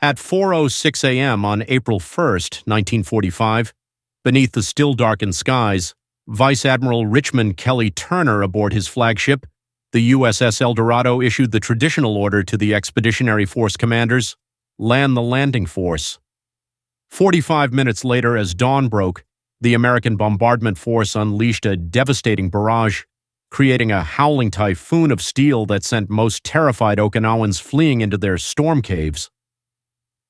At 4:06 a.m. on April 1st, 1945, beneath the still darkened skies, Vice Admiral Richmond Kelly Turner aboard his flagship, the USS El Dorado, issued the traditional order to the Expeditionary Force commanders: land the landing force. 45 minutes later, as dawn broke, the American bombardment force unleashed a devastating barrage, creating a howling typhoon of steel that sent most terrified Okinawans fleeing into their storm caves.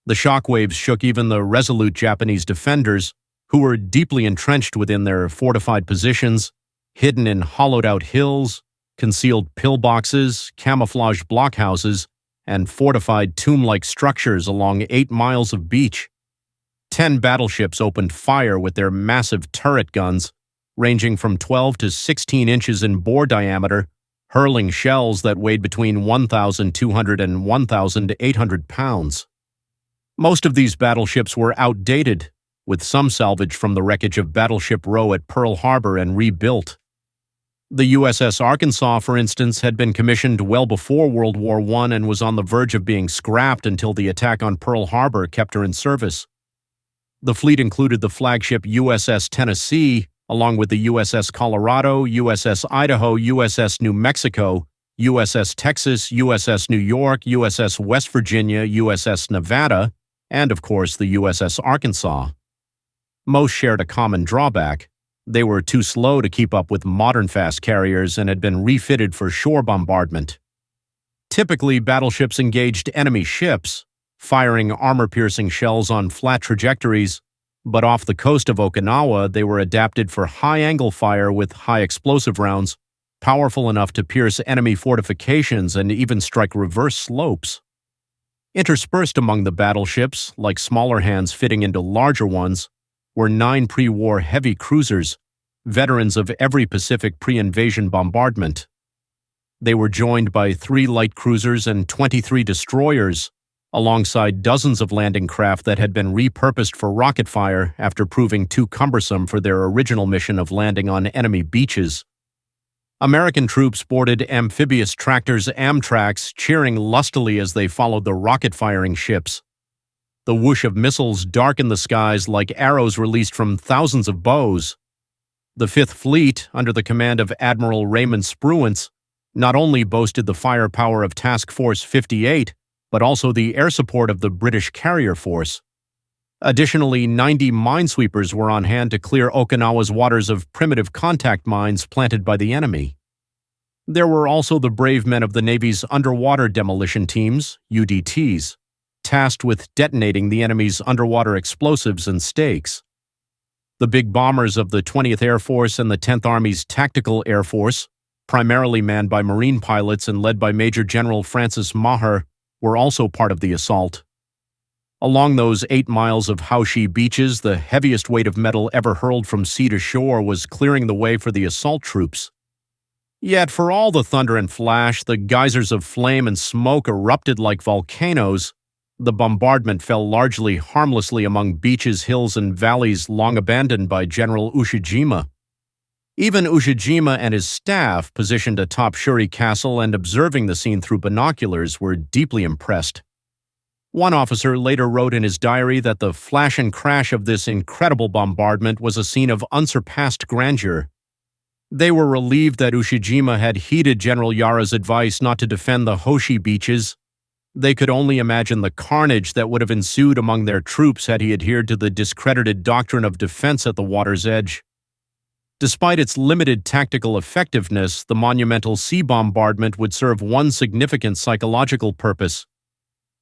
The shockwaves shook even the resolute Japanese defenders, who were deeply entrenched within their fortified positions, hidden in hollowed-out hills, concealed pillboxes, camouflaged blockhouses, and fortified tomb-like structures along 8 miles of beach. 10 battleships opened fire with their massive turret guns, ranging from 12 to 16 inches in bore diameter, hurling shells that weighed between 1,200 and 1,800 pounds. Most of these battleships were outdated, with some salvage from the wreckage of Battleship Row at Pearl Harbor and rebuilt. The USS Arkansas, for instance, had been commissioned well before World War I and was on the verge of being scrapped until the attack on Pearl Harbor kept her in service. The fleet included the flagship USS Tennessee, along with the USS Colorado, USS Idaho, USS New Mexico, USS Texas, USS New York, USS West Virginia, USS Nevada, and, of course, the USS Arkansas. Most shared a common drawback: they were too slow to keep up with modern fast carriers and had been refitted for shore bombardment. Typically, battleships engaged enemy ships, firing armor-piercing shells on flat trajectories, but off the coast of Okinawa they were adapted for high-angle fire with high-explosive rounds, powerful enough to pierce enemy fortifications and even strike reverse slopes. Interspersed among the battleships, like smaller hands fitting into larger ones, were 9 pre-war heavy cruisers, veterans of every Pacific pre-invasion bombardment. They were joined by 3 light cruisers and 23 destroyers, alongside dozens of landing craft that had been repurposed for rocket fire after proving too cumbersome for their original mission of landing on enemy beaches. American troops boarded amphibious tractors Amtraks, cheering lustily as they followed the rocket-firing ships. The whoosh of missiles darkened the skies like arrows released from thousands of bows. The Fifth Fleet, under the command of Admiral Raymond Spruance, not only boasted the firepower of Task Force 58, but also the air support of the British carrier force. Additionally, 90 minesweepers were on hand to clear Okinawa's waters of primitive contact mines planted by the enemy. There were also the brave men of the Navy's underwater demolition teams, UDTs, tasked with detonating the enemy's underwater explosives and stakes. The big bombers of the 20th Air Force and the 10th Army's Tactical Air Force, primarily manned by Marine pilots and led by Major General Francis Maher, were also part of the assault. Along those 8 miles of Haoshi beaches, the heaviest weight of metal ever hurled from sea to shore was clearing the way for the assault troops. Yet, for all the thunder and flash, the geysers of flame and smoke erupted like volcanoes, the bombardment fell largely harmlessly among beaches, hills, and valleys long abandoned by General Ushijima. Even Ushijima and his staff, positioned atop Shuri Castle and observing the scene through binoculars, were deeply impressed. One officer later wrote in his diary that the flash and crash of this incredible bombardment was a scene of unsurpassed grandeur. They were relieved that Ushijima had heeded General Yara's advice not to defend the Hoshi beaches. They could only imagine the carnage that would have ensued among their troops had he adhered to the discredited doctrine of defense at the water's edge. Despite its limited tactical effectiveness, the monumental sea bombardment would serve one significant psychological purpose.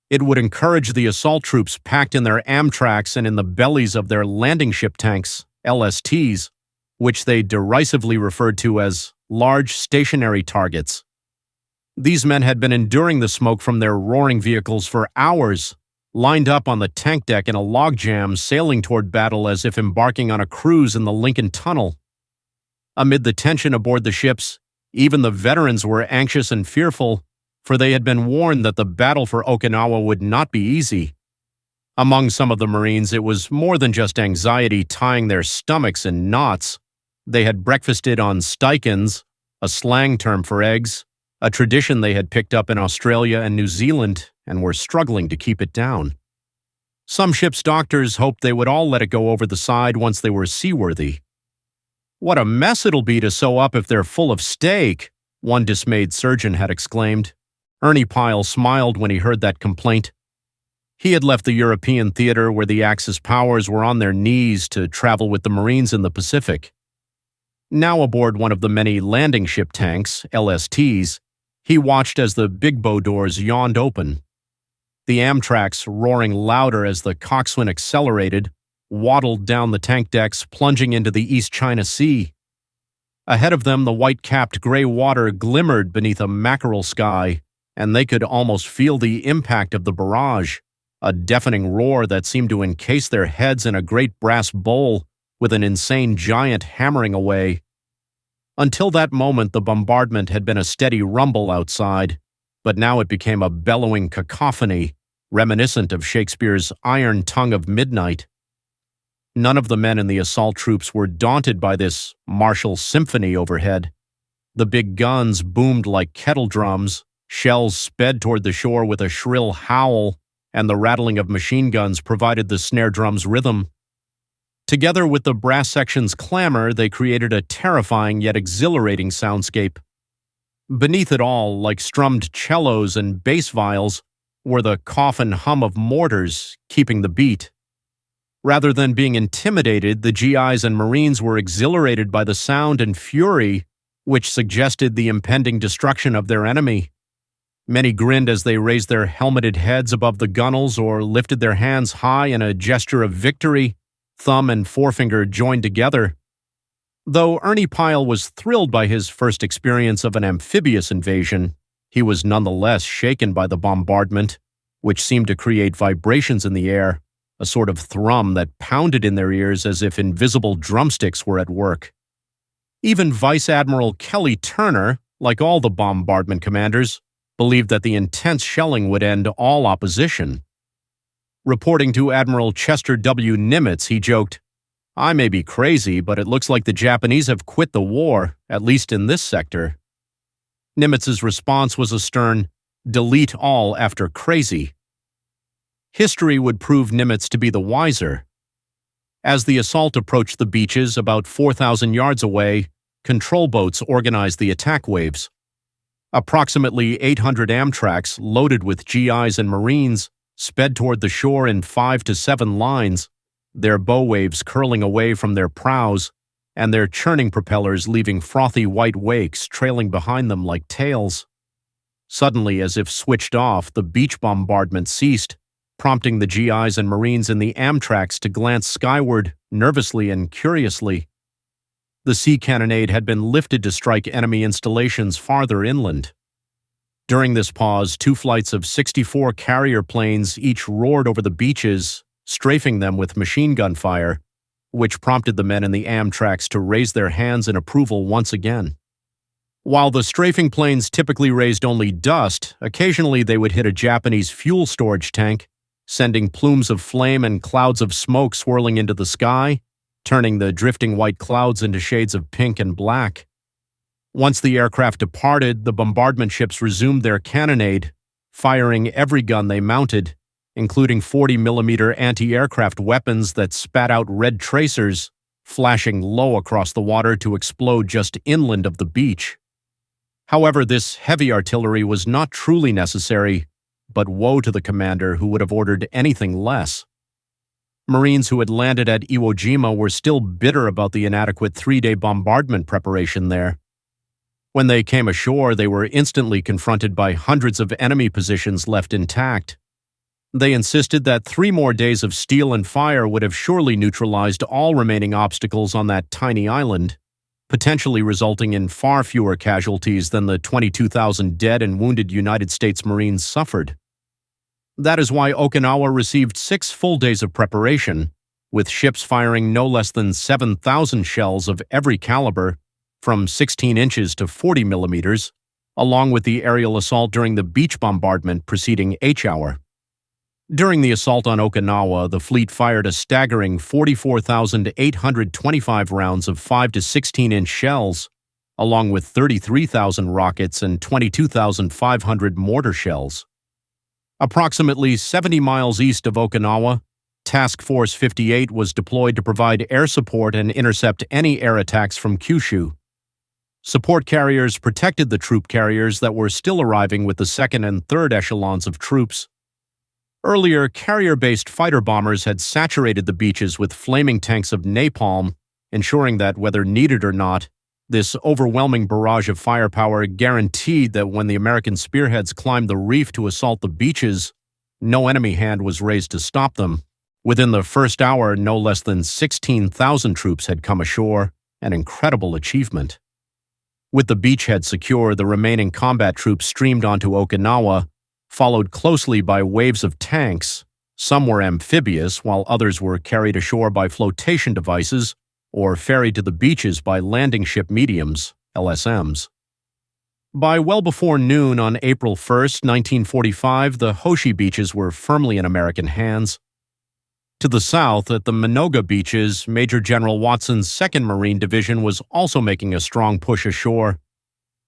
It would encourage the assault troops packed in their Amtraks and in the bellies of their landing ship tanks, LSTs, which they derisively referred to as large stationary targets. These men had been enduring the smoke from their roaring vehicles for hours, lined up on the tank deck in a logjam, sailing toward battle as if embarking on a cruise in the Lincoln Tunnel. Amid the tension aboard the ships, even the veterans were anxious and fearful, for they had been warned that the battle for Okinawa would not be easy. Among some of the Marines, it was more than just anxiety tying their stomachs in knots. They had breakfasted on steikens, a slang term for eggs, a tradition they had picked up in Australia and New Zealand, and were struggling to keep it down. Some ships' doctors hoped they would all let it go over the side once they were seaworthy. "What a mess it'll be to sew up if they're full of steak," one dismayed surgeon had exclaimed. Ernie Pyle smiled when he heard that complaint. He had left the European theater where the Axis powers were on their knees to travel with the Marines in the Pacific. Now aboard one of the many landing ship tanks, LSTs, he watched as the big bow doors yawned open. The Amtraks, roaring louder as the coxswain accelerated, waddled down the tank decks, plunging into the East China Sea. Ahead of them, the white-capped gray water glimmered beneath a mackerel sky, and they could almost feel the impact of the barrage, a deafening roar that seemed to encase their heads in a great brass bowl with an insane giant hammering away. Until that moment, the bombardment had been a steady rumble outside, but now it became a bellowing cacophony, reminiscent of Shakespeare's Iron Tongue of Midnight. None of the men in the assault troops were daunted by this martial symphony overhead. The big guns boomed like kettle drums, shells sped toward the shore with a shrill howl, and the rattling of machine guns provided the snare drum's rhythm. Together with the brass section's clamor, they created a terrifying yet exhilarating soundscape. Beneath it all, like strummed cellos and bass viols, were the cough and hum of mortars, keeping the beat. Rather than being intimidated, the GIs and Marines were exhilarated by the sound and fury, which suggested the impending destruction of their enemy. Many grinned as they raised their helmeted heads above the gunwales or lifted their hands high in a gesture of victory, thumb and forefinger joined together. Though Ernie Pyle was thrilled by his first experience of an amphibious invasion, he was nonetheless shaken by the bombardment, which seemed to create vibrations in the air, a sort of thrum that pounded in their ears as if invisible drumsticks were at work. Even Vice Admiral Kelly Turner, like all the bombardment commanders, believed that the intense shelling would end all opposition. Reporting to Admiral Chester W. Nimitz, he joked, "I may be crazy, but it looks like the Japanese have quit the war, at least in this sector." Nimitz's response was a stern, "Delete all after crazy." History would prove Nimitz to be the wiser. As the assault approached the beaches about 4,000 yards away, control boats organized the attack waves. Approximately 800 Amtraks, loaded with GIs and Marines, sped toward the shore in 5 to 7 lines, their bow waves curling away from their prows, and their churning propellers leaving frothy white wakes trailing behind them like tails. Suddenly, as if switched off, the beach bombardment ceased, prompting the GIs and Marines in the Amtraks to glance skyward, nervously and curiously. The sea cannonade had been lifted to strike enemy installations farther inland. During this pause, 2 flights of 64 carrier planes each roared over the beaches, strafing them with machine gun fire, which prompted the men in the Amtraks to raise their hands in approval once again. While the strafing planes typically raised only dust, occasionally they would hit a Japanese fuel storage tank, sending plumes of flame and clouds of smoke swirling into the sky, turning the drifting white clouds into shades of pink and black. Once the aircraft departed, the bombardment ships resumed their cannonade, firing every gun they mounted, including 40mm anti-aircraft weapons that spat out red tracers, flashing low across the water to explode just inland of the beach. However, this heavy artillery was not truly necessary, but woe to the commander who would have ordered anything less. Marines who had landed at Iwo Jima were still bitter about the inadequate 3-day bombardment preparation there. When they came ashore, they were instantly confronted by hundreds of enemy positions left intact. They insisted that 3 more days of steel and fire would have surely neutralized all remaining obstacles on that tiny island, potentially resulting in far fewer casualties than the 22,000 dead and wounded United States Marines suffered. That is why Okinawa received 6 full days of preparation, with ships firing no less than 7,000 shells of every caliber, from 16 inches to 40 millimeters, along with the aerial assault during the beach bombardment preceding H-hour. During the assault on Okinawa, the fleet fired a staggering 44,825 rounds of 5 to 16-inch shells, along with 33,000 rockets and 22,500 mortar shells. Approximately 70 miles east of Okinawa, Task Force 58 was deployed to provide air support and intercept any air attacks from Kyushu. Support carriers protected the troop carriers that were still arriving with the second and third echelons of troops. Earlier, carrier-based fighter bombers had saturated the beaches with flaming tanks of napalm, ensuring that, whether needed or not, this overwhelming barrage of firepower guaranteed that when the American spearheads climbed the reef to assault the beaches, no enemy hand was raised to stop them. Within the first hour, no less than 16,000 troops had come ashore, an incredible achievement. With the beachhead secure, the remaining combat troops streamed onto Okinawa, followed closely by waves of tanks. Some were amphibious, while others were carried ashore by flotation devices or ferried to the beaches by landing ship mediums, LSMs. By well before noon on April 1, 1945, the Hoshi beaches were firmly in American hands. To the south, at the Minoga beaches, Major General Watson's 2nd Marine Division was also making a strong push ashore.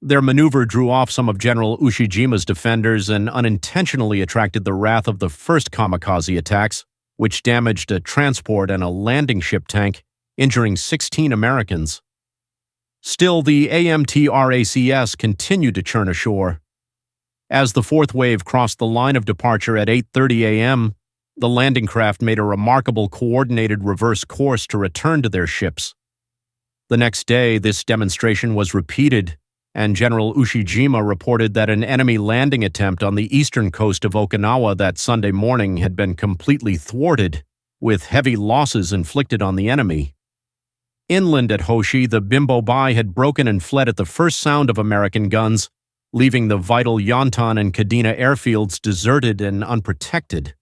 Their maneuver drew off some of General Ushijima's defenders and unintentionally attracted the wrath of the first Kamikaze attacks, which damaged a transport and a landing ship tank, injuring 16 Americans. Still, the AMTRACS continued to churn ashore. As the fourth wave crossed the line of departure at 8:30 a.m., the landing craft made a remarkable coordinated reverse course to return to their ships. The next day, this demonstration was repeated, and General Ushijima reported that an enemy landing attempt on the eastern coast of Okinawa that Sunday morning had been completely thwarted, with heavy losses inflicted on the enemy. Inland at Hoshi, the Bimbo Bai had broken and fled at the first sound of American guns, leaving the vital Yontan and Kadena airfields deserted and unprotected.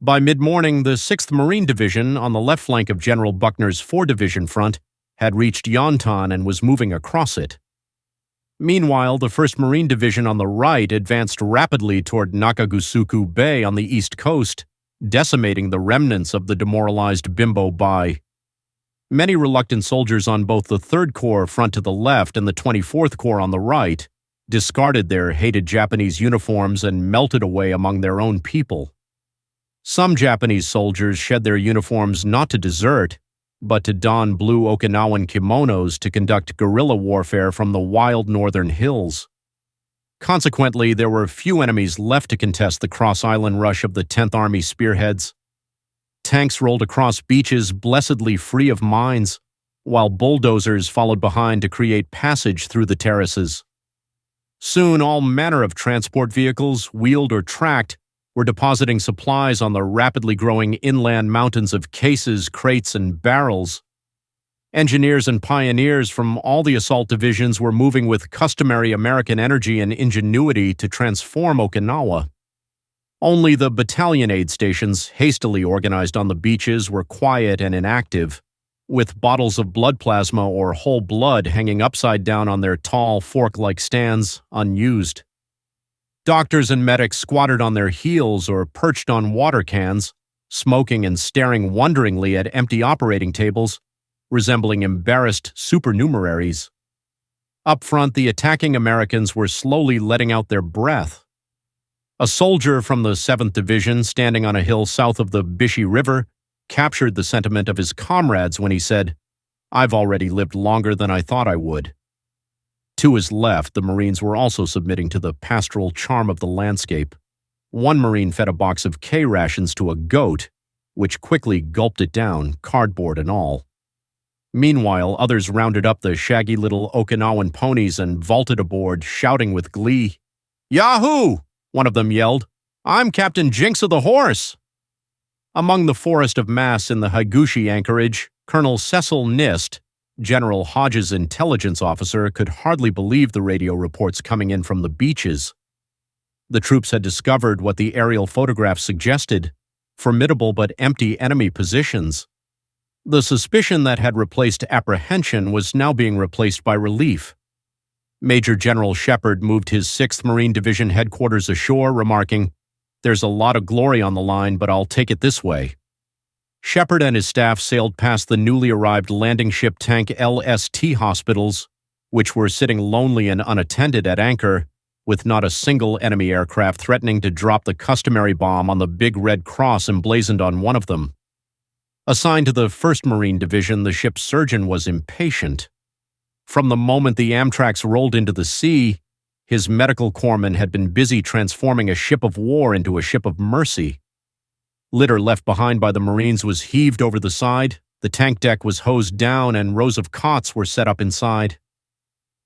By mid-morning, the 6th Marine Division, on the left flank of General Buckner's 4-division front, had reached Yontan and was moving across it. Meanwhile, the 1st Marine Division on the right advanced rapidly toward Nakagusuku Bay on the east coast, decimating the remnants of the demoralized Bimbo Bai. Many reluctant soldiers on both the 3rd Corps front to the left and the 24th Corps on the right discarded their hated Japanese uniforms and melted away among their own people. Some Japanese soldiers shed their uniforms not to desert, but to don blue Okinawan kimonos to conduct guerrilla warfare from the wild northern hills. Consequently, there were few enemies left to contest the cross-island rush of the 10th Army spearheads. Tanks rolled across beaches blessedly free of mines, while bulldozers followed behind to create passage through the terraces. Soon, all manner of transport vehicles, wheeled or tracked, were depositing supplies on the rapidly growing inland mountains of cases, crates, and barrels. Engineers and pioneers from all the assault divisions were moving with customary American energy and ingenuity to transform Okinawa. Only the battalion aid stations, hastily organized on the beaches, were quiet and inactive, with bottles of blood plasma or whole blood hanging upside down on their tall, fork-like stands, unused. Doctors and medics squatted on their heels or perched on water cans, smoking and staring wonderingly at empty operating tables, resembling embarrassed supernumeraries. Up front, the attacking Americans were slowly letting out their breath. A soldier from the 7th Division, standing on a hill south of the Bishi River, captured the sentiment of his comrades when he said, "I've already lived longer than I thought I would." To his left, the Marines were also submitting to the pastoral charm of the landscape. One Marine fed a box of K rations to a goat, which quickly gulped it down, cardboard and all. Meanwhile, others rounded up the shaggy little Okinawan ponies and vaulted aboard, shouting with glee. "Yahoo!" one of them yelled. "I'm Captain Jinx of the Horse!" Among the forest of masts in the Higuchi anchorage, Colonel Cecil Nist, General Hodges' intelligence officer, could hardly believe the radio reports coming in from the beaches. The troops had discovered what the aerial photographs suggested: formidable but empty enemy positions. The suspicion that had replaced apprehension was now being replaced by relief. Major General Shepard moved his 6th Marine Division headquarters ashore, remarking, "There's a lot of glory on the line, but I'll take it this way." Shepard and his staff sailed past the newly arrived landing ship tank LST hospitals, which were sitting lonely and unattended at anchor, with not a single enemy aircraft threatening to drop the customary bomb on the big red cross emblazoned on one of them. Assigned to the 1st Marine Division, the ship's surgeon was impatient. From the moment the Amtrax rolled into the sea, his medical corpsman had been busy transforming a ship of war into a ship of mercy. Litter left behind by the Marines was heaved over the side, the tank deck was hosed down, and rows of cots were set up inside.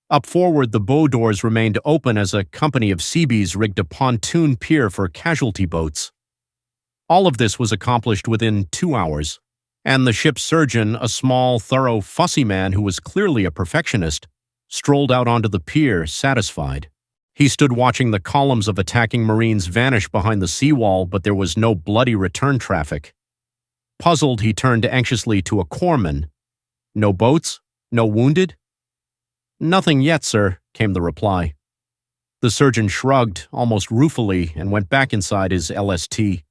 Up forward, the bow doors remained open as a company of Seabees rigged a pontoon pier for casualty boats. All of this was accomplished within 2 hours, and the ship's surgeon, a small, thorough, fussy man who was clearly a perfectionist, strolled out onto the pier, satisfied. He stood watching the columns of attacking Marines vanish behind the seawall, but there was no bloody return traffic. Puzzled, he turned anxiously to a corpsman. "No boats? No wounded?" "Nothing yet, sir," came the reply. The surgeon shrugged, almost ruefully, and went back inside his LST.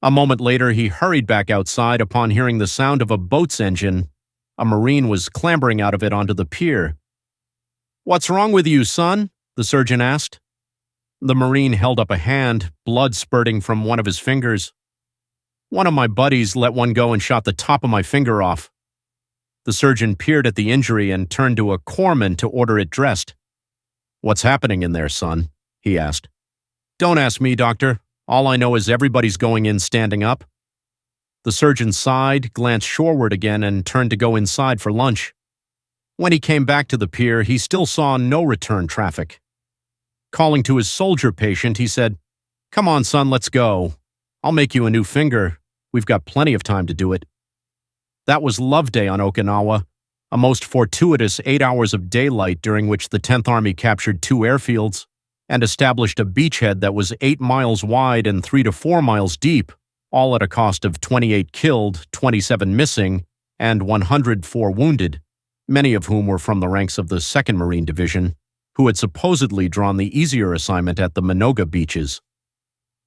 A moment later, he hurried back outside upon hearing the sound of a boat's engine. A Marine was clambering out of it onto the pier. "What's wrong with you, son?" the surgeon asked. The Marine held up a hand, blood spurting from one of his fingers. "One of my buddies let one go and shot the top of my finger off." The surgeon peered at the injury and turned to a corpsman to order it dressed. "What's happening in there, son?" he asked. "Don't ask me, doctor. All I know is everybody's going in standing up." The surgeon sighed, glanced shoreward again, and turned to go inside for lunch. When he came back to the pier, he still saw no return traffic. Calling to his soldier patient, he said, "Come on, son, let's go. I'll make you a new finger. We've got plenty of time to do it." That was Love Day on Okinawa, a most fortuitous 8 hours of daylight during which the 10th Army captured 2 airfields and established a beachhead that was 8 miles wide and 3 to 4 miles deep, all at a cost of 28 killed, 27 missing, and 104 wounded, many of whom were from the ranks of the 2nd Marine Division, who had supposedly drawn the easier assignment at the Minoga beaches.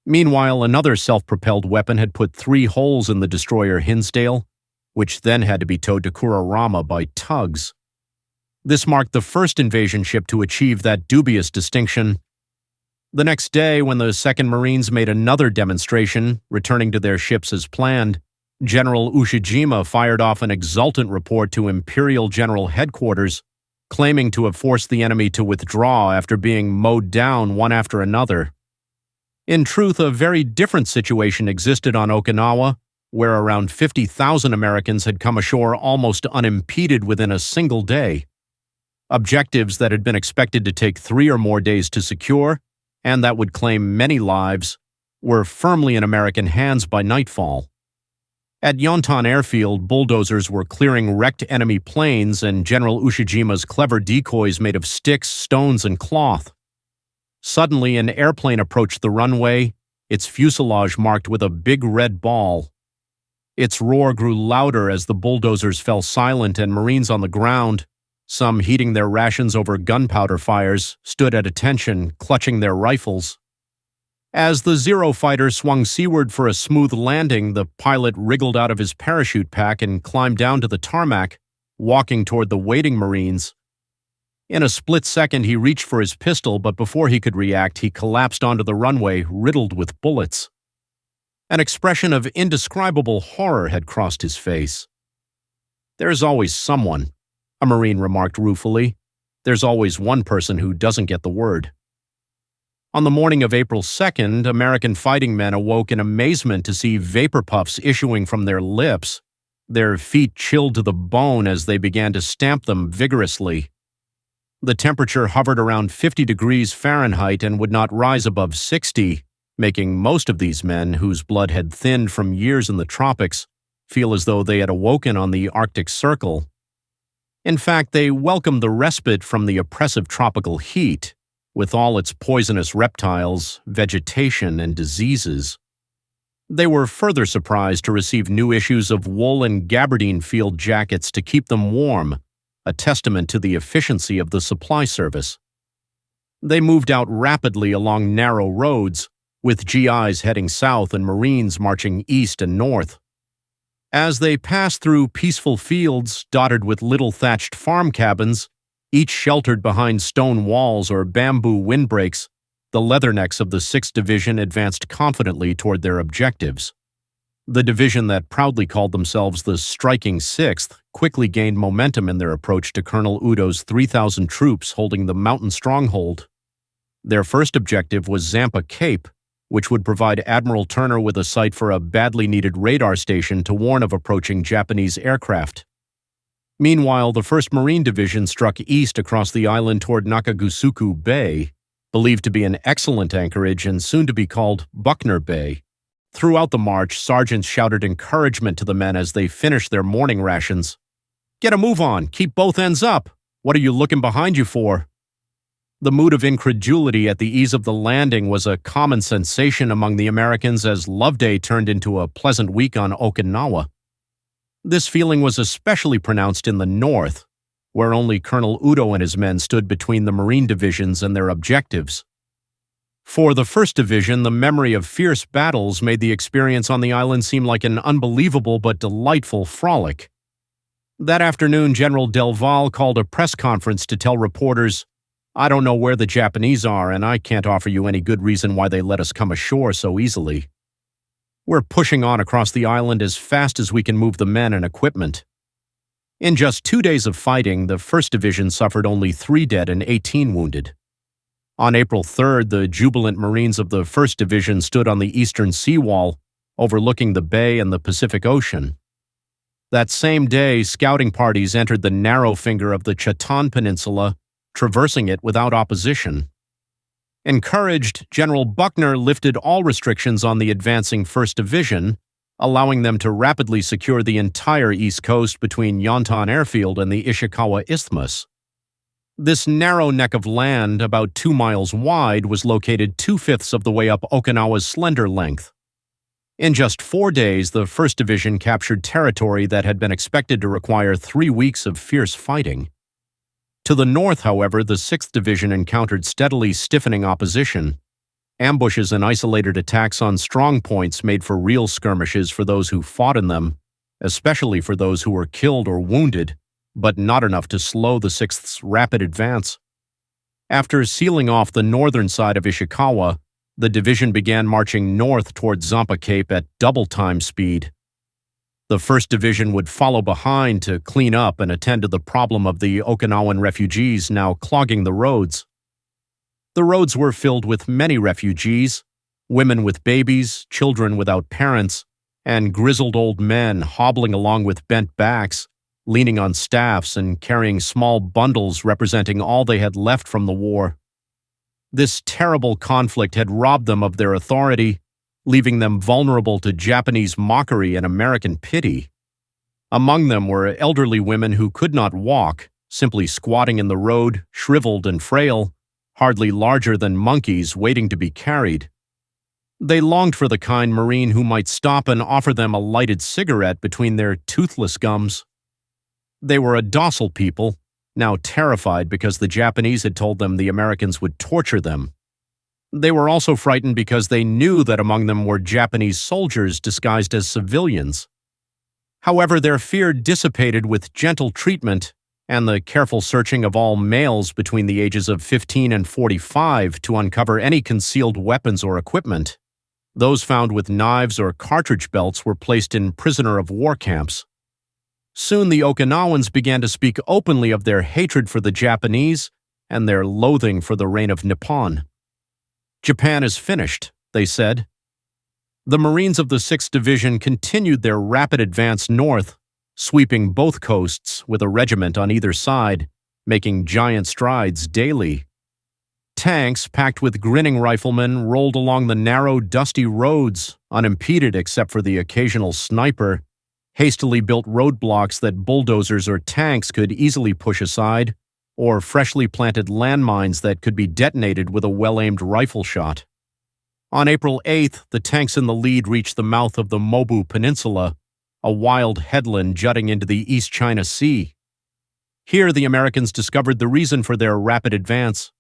Meanwhile, another self-propelled weapon had put 3 holes in the destroyer Hinsdale, which then had to be towed to Kurorama by tugs. This marked the first invasion ship to achieve that dubious distinction. The next day, when the 2nd Marines made another demonstration, returning to their ships as planned, General Ushijima fired off an exultant report to Imperial General Headquarters, claiming to have forced the enemy to withdraw after being mowed down one after another. In truth, a very different situation existed on Okinawa, where around 50,000 Americans had come ashore almost unimpeded within a single day. Objectives that had been expected to take 3 or more days to secure, and that would claim many lives, were firmly in American hands by nightfall. At Yontan Airfield, bulldozers were clearing wrecked enemy planes and General Ushijima's clever decoys made of sticks, stones, and cloth. Suddenly, an airplane approached the runway, its fuselage marked with a big red ball. Its roar grew louder as the bulldozers fell silent and Marines on the ground, some heating their rations over gunpowder fires, stood at attention, clutching their rifles. As the Zero fighter swung seaward for a smooth landing, the pilot wriggled out of his parachute pack and climbed down to the tarmac, walking toward the waiting Marines. In a split second, he reached for his pistol, but before he could react, he collapsed onto the runway, riddled with bullets. An expression of indescribable horror had crossed his face. "There's always someone," a Marine remarked ruefully. "There's always one person who doesn't get the word." On the morning of April 2nd, American fighting men awoke in amazement to see vapor puffs issuing from their lips, their feet chilled to the bone as they began to stamp them vigorously. The temperature hovered around 50 degrees Fahrenheit and would not rise above 60, making most of these men, whose blood had thinned from years in the tropics, feel as though they had awoken on the Arctic Circle. In fact, they welcomed the respite from the oppressive tropical heat, with all its poisonous reptiles, vegetation, and diseases. They were further surprised to receive new issues of wool and gabardine field jackets to keep them warm, a testament to the efficiency of the supply service. They moved out rapidly along narrow roads, with GIs heading south and Marines marching east and north. As they passed through peaceful fields dotted with little thatched farm cabins, Each sheltered behind stone walls or bamboo windbreaks, the leathernecks of the 6th Division advanced confidently toward their objectives. The division that proudly called themselves the Striking 6th quickly gained momentum in their approach to Colonel Udo's 3,000 troops holding the mountain stronghold. Their first objective was Zampa Cape, which would provide Admiral Turner with a site for a badly needed radar station to warn of approaching Japanese aircraft. Meanwhile, the 1st Marine Division struck east across the island toward Nakagusuku Bay, believed to be an excellent anchorage and soon to be called Buckner Bay. Throughout the march, sergeants shouted encouragement to the men as they finished their morning rations. "Get a move on! Keep both ends up! What are you looking behind you for?" The mood of incredulity at the ease of the landing was a common sensation among the Americans as Loveday turned into a pleasant week on Okinawa. This feeling was especially pronounced in the north, where only Colonel Udo and his men stood between the Marine divisions and their objectives. For the 1st Division, the memory of fierce battles made the experience on the island seem like an unbelievable but delightful frolic. That afternoon, General Del Valle called a press conference to tell reporters, "I don't know where the Japanese are, and I can't offer you any good reason why they let us come ashore so easily. We're pushing on across the island as fast as we can move the men and equipment." In just 2 days of fighting, the 1st Division suffered only 3 dead and 18 wounded. On April 3rd, the jubilant Marines of the 1st Division stood on the eastern seawall, overlooking the bay and the Pacific Ocean. That same day, scouting parties entered the narrow finger of the Chatan Peninsula, traversing it without opposition. Encouraged, General Buckner lifted all restrictions on the advancing 1st Division, allowing them to rapidly secure the entire east coast between Yontan Airfield and the Ishikawa Isthmus. This narrow neck of land, about 2 miles wide, was located 2/5 of the way up Okinawa's slender length. In just 4 days, the 1st Division captured territory that had been expected to require 3 weeks of fierce fighting. To the north, however, the 6th Division encountered steadily stiffening opposition. Ambushes and isolated attacks on strong points made for real skirmishes for those who fought in them, especially for those who were killed or wounded, but not enough to slow the 6th's rapid advance. After sealing off the northern side of Ishikawa, the division began marching north toward Zampa Cape at double-time speed. The 1st Division would follow behind to clean up and attend to the problem of the Okinawan refugees now clogging the roads. The roads were filled with many refugees, women with babies, children without parents, and grizzled old men hobbling along with bent backs, leaning on staffs and carrying small bundles representing all they had left from the war. This terrible conflict had robbed them of their authority, leaving them vulnerable to Japanese mockery and American pity. Among them were elderly women who could not walk, simply squatting in the road, shriveled and frail, hardly larger than monkeys waiting to be carried. They longed for the kind Marine who might stop and offer them a lighted cigarette between their toothless gums. They were a docile people, now terrified because the Japanese had told them the Americans would torture them. They were also frightened because they knew that among them were Japanese soldiers disguised as civilians. However, their fear dissipated with gentle treatment and the careful searching of all males between the ages of 15 and 45 to uncover any concealed weapons or equipment. Those found with knives or cartridge belts were placed in prisoner of war camps. Soon the Okinawans began to speak openly of their hatred for the Japanese and their loathing for the reign of Nippon. "Japan is finished," they said. The Marines of the 6th Division continued their rapid advance north, sweeping both coasts with a regiment on either side, making giant strides daily. Tanks, packed with grinning riflemen, rolled along the narrow, dusty roads, unimpeded except for the occasional sniper, hastily built roadblocks that bulldozers or tanks could easily push aside, or freshly planted landmines that could be detonated with a well-aimed rifle shot. On April 8th, the tanks in the lead reached the mouth of the Mobu Peninsula, a wild headland jutting into the East China Sea. Here, the Americans discovered the reason for their rapid advance.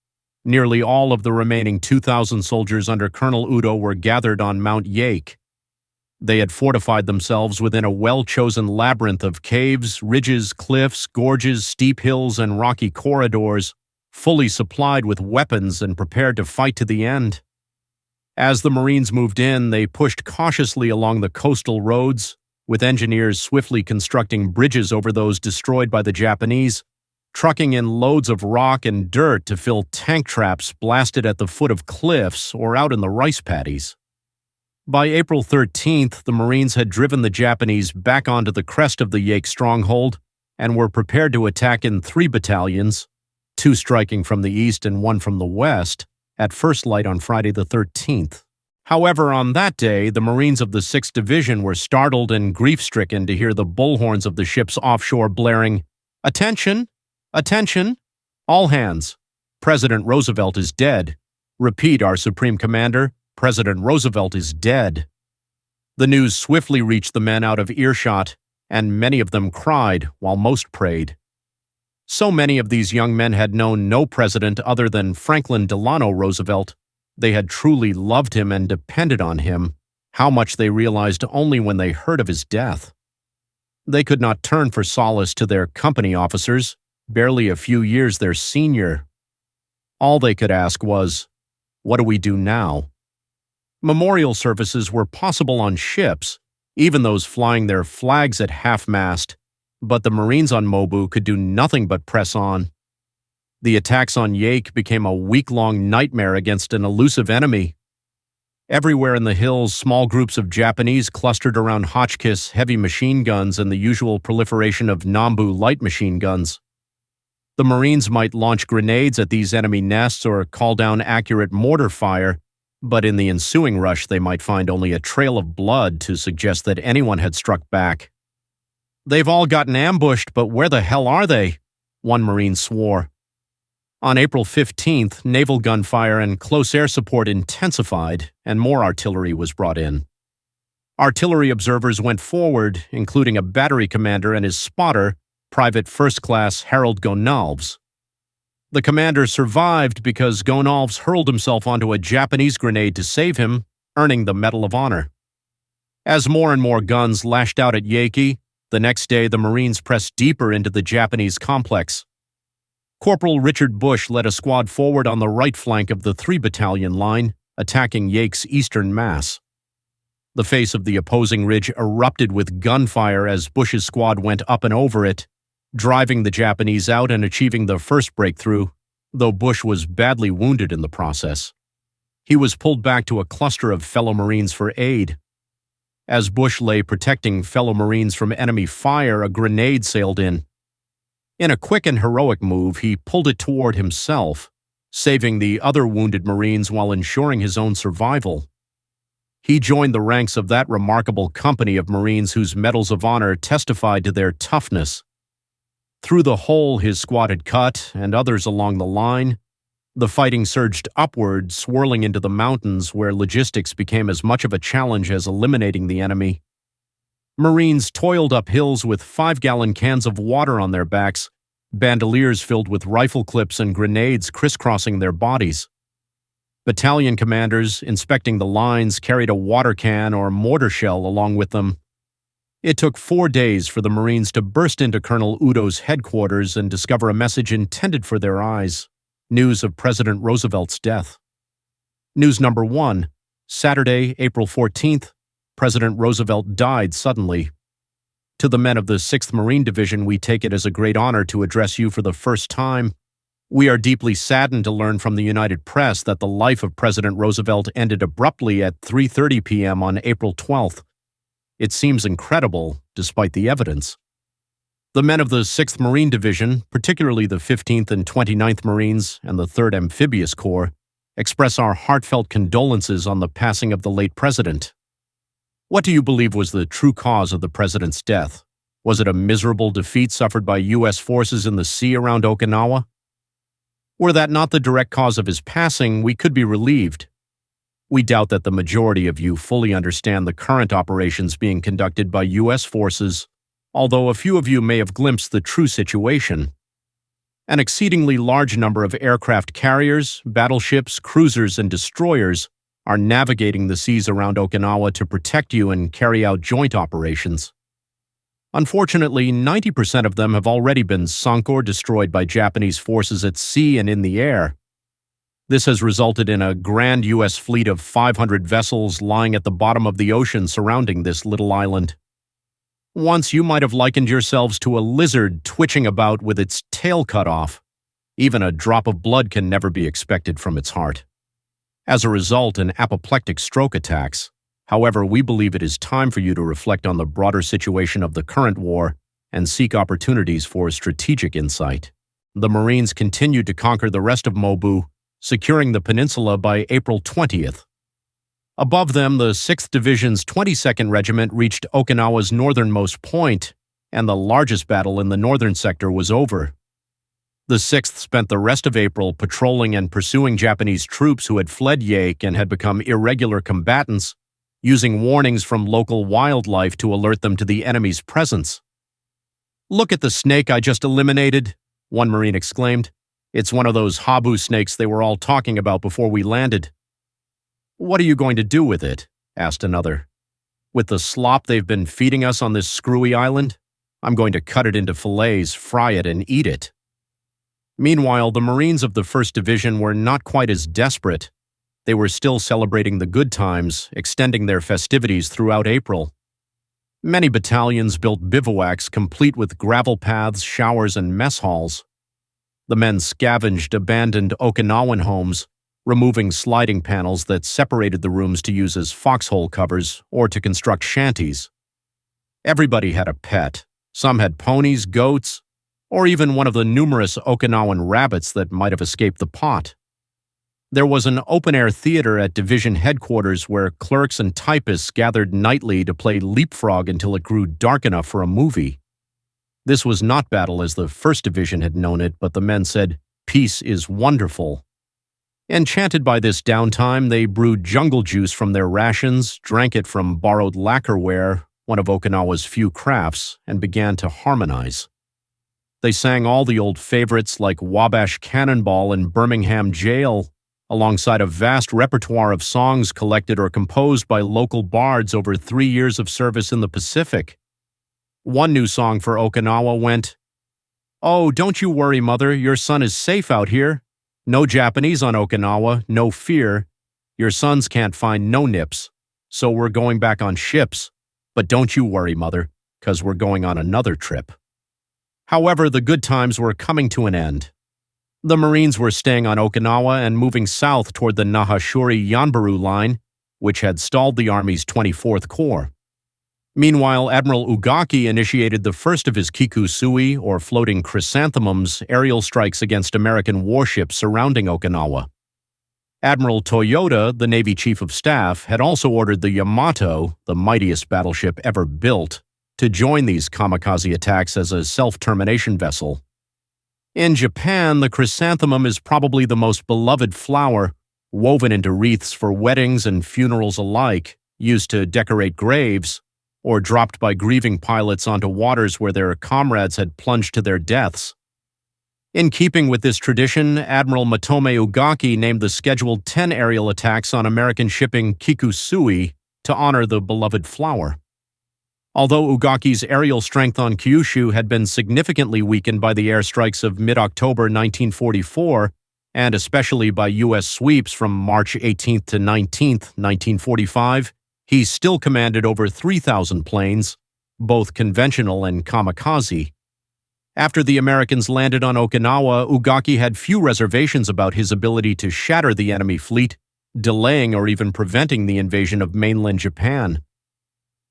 Nearly all of the remaining 2,000 soldiers under Colonel Udo were gathered on Mount Yake. They had fortified themselves within a well-chosen labyrinth of caves, ridges, cliffs, gorges, steep hills, and rocky corridors, fully supplied with weapons and prepared to fight to the end. As the Marines moved in, they pushed cautiously along the coastal roads, with engineers swiftly constructing bridges over those destroyed by the Japanese, trucking in loads of rock and dirt to fill tank traps blasted at the foot of cliffs or out in the rice paddies. By April 13th, the Marines had driven the Japanese back onto the crest of the Yake stronghold and were prepared to attack in 3 battalions, 2 striking from the east and 1 from the west, at first light on Friday the 13th. However, on that day, the Marines of the 6th Division were startled and grief-stricken to hear the bullhorns of the ships offshore blaring, "Attention! Attention! All hands! President Roosevelt is dead. Repeat, our Supreme Commander, President Roosevelt is dead." The news swiftly reached the men out of earshot, and many of them cried while most prayed. So many of these young men had known no president other than Franklin Delano Roosevelt. They had truly loved him and depended on him, how much they realized only when they heard of his death. They could not turn for solace to their company officers, barely a few years their senior. All they could ask was, "What do we do now?" Memorial services were possible on ships, even those flying their flags at half-mast, but the Marines on Mobu could do nothing but press on. The attacks on Yake became a week-long nightmare against an elusive enemy. Everywhere in the hills, small groups of Japanese clustered around Hotchkiss heavy machine guns and the usual proliferation of Nambu light machine guns. The Marines might launch grenades at these enemy nests or call down accurate mortar fire, but in the ensuing rush they might find only a trail of blood to suggest that anyone had struck back. "They've all gotten ambushed, but where the hell are they?" one Marine swore. On April 15th, naval gunfire and close air support intensified, and more artillery was brought in. Artillery observers went forward, including a battery commander and his spotter, Private First Class Harold Gonalves. The commander survived because Gonalves hurled himself onto a Japanese grenade to save him, earning the Medal of Honor. As more and more guns lashed out at Yake, the next day the Marines pressed deeper into the Japanese complex. Corporal Richard Bush led a squad forward on the right flank of the 3-battalion line, attacking Yake's eastern mass. The face of the opposing ridge erupted with gunfire as Bush's squad went up and over it, driving the Japanese out and achieving the first breakthrough, though Bush was badly wounded in the process. He was pulled back to a cluster of fellow Marines for aid. As Bush lay protecting fellow Marines from enemy fire, a grenade sailed in. In a quick and heroic move, he pulled it toward himself, saving the other wounded Marines while ensuring his own survival. He joined the ranks of that remarkable company of Marines whose medals of honor testified to their toughness. Through the hole his squad had cut, and others along the line, the fighting surged upward, swirling into the mountains where logistics became as much of a challenge as eliminating the enemy. Marines toiled up hills with 5-gallon cans of water on their backs, bandoliers filled with rifle clips and grenades crisscrossing their bodies. Battalion commanders, inspecting the lines, carried a water can or mortar shell along with them. It took 4 days for the Marines to burst into Colonel Udo's headquarters and discover a message intended for their eyes: news of President Roosevelt's death. News number 1, Saturday, April 14th, President Roosevelt died suddenly. To the men of the 6th Marine Division, we take it as a great honor to address you for the first time. We are deeply saddened to learn from the United Press that the life of President Roosevelt ended abruptly at 3:30 p.m. on April 12th. It seems incredible, despite the evidence. The men of the 6th Marine Division, particularly the 15th and 29th Marines and the 3rd Amphibious Corps, express our heartfelt condolences on the passing of the late president. What do you believe was the true cause of the president's death? Was it a miserable defeat suffered by U.S. forces in the sea around Okinawa? Were that not the direct cause of his passing, we could be relieved. We doubt that the majority of you fully understand the current operations being conducted by U.S. forces, although a few of you may have glimpsed the true situation. An exceedingly large number of aircraft carriers, battleships, cruisers, and destroyers are navigating the seas around Okinawa to protect you and carry out joint operations. Unfortunately, 90% of them have already been sunk or destroyed by Japanese forces at sea and in the air. This has resulted in a grand U.S. fleet of 500 vessels lying at the bottom of the ocean surrounding this little island. Once you might have likened yourselves to a lizard twitching about with its tail cut off. Even a drop of blood can never be expected from its heart. As a result, an apoplectic stroke attacks. However, we believe it is time for you to reflect on the broader situation of the current war and seek opportunities for strategic insight. The Marines continued to conquer the rest of Mobu, securing the peninsula by April 20th. Above them, the 6th Division's 22nd Regiment reached Okinawa's northernmost point, and the largest battle in the northern sector was over. The 6th spent the rest of April patrolling and pursuing Japanese troops who had fled Yake and had become irregular combatants, using warnings from local wildlife to alert them to the enemy's presence. "Look at the snake I just eliminated," one Marine exclaimed. "It's one of those habu snakes they were all talking about before we landed." "What are you going to do with it?" asked another. "With the slop they've been feeding us on this screwy island? I'm going to cut it into fillets, fry it, and eat it." Meanwhile, the Marines of the 1st Division were not quite as desperate. They were still celebrating the good times, extending their festivities throughout April. Many battalions built bivouacs complete with gravel paths, showers, and mess halls. The men scavenged abandoned Okinawan homes, removing sliding panels that separated the rooms to use as foxhole covers or to construct shanties. Everybody had a pet. Some had ponies, goats, or even one of the numerous Okinawan rabbits that might have escaped the pot. There was an open-air theater at division headquarters where clerks and typists gathered nightly to play leapfrog until it grew dark enough for a movie. This was not battle as the 1st Division had known it, but the men said, "Peace is wonderful." Enchanted by this downtime, they brewed jungle juice from their rations, drank it from borrowed lacquerware, one of Okinawa's few crafts, and began to harmonize. They sang all the old favorites like Wabash Cannonball and Birmingham Jail, alongside a vast repertoire of songs collected or composed by local bards over 3 years of service in the Pacific. One new song for Okinawa went, "Oh, don't you worry, Mother, your son is safe out here. No Japanese on Okinawa, no fear. Your sons can't find no nips, so we're going back on ships. But don't you worry, Mother, 'cause we're going on another trip." However, the good times were coming to an end. The Marines were staying on Okinawa and moving south toward the Nahashuri-Yanbaru line, which had stalled the Army's 24th Corps. Meanwhile, Admiral Ugaki initiated the first of his kikusui, or floating chrysanthemums, aerial strikes against American warships surrounding Okinawa. Admiral Toyota, the Navy Chief of Staff, had also ordered the Yamato, the mightiest battleship ever built, to join these kamikaze attacks as a self-termination vessel. In Japan, the chrysanthemum is probably the most beloved flower, woven into wreaths for weddings and funerals alike, used to decorate graves, or dropped by grieving pilots onto waters where their comrades had plunged to their deaths. In keeping with this tradition, Admiral Matome Ugaki named the scheduled 10 aerial attacks on American shipping Kikusui to honor the beloved flower. Although Ugaki's aerial strength on Kyushu had been significantly weakened by the airstrikes of mid-October 1944, and especially by U.S. sweeps from March 18th to 19th, 1945, he still commanded over 3,000 planes, both conventional and kamikaze. After the Americans landed on Okinawa, Ugaki had few reservations about his ability to shatter the enemy fleet, delaying or even preventing the invasion of mainland Japan.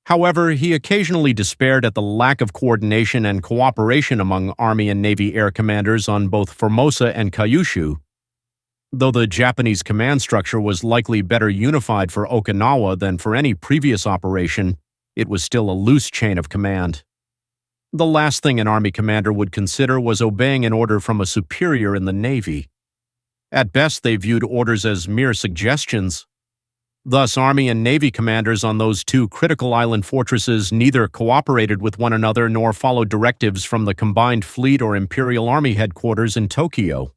However, he occasionally despaired at the lack of coordination and cooperation among Army and Navy air commanders on both Formosa and Kyushu. Though the Japanese command structure was likely better unified for Okinawa than for any previous operation, it was still a loose chain of command. The last thing an Army commander would consider was obeying an order from a superior in the Navy. At best, they viewed orders as mere suggestions. Thus, Army and Navy commanders on those two critical island fortresses neither cooperated with one another nor followed directives from the combined fleet or Imperial Army headquarters in Tokyo.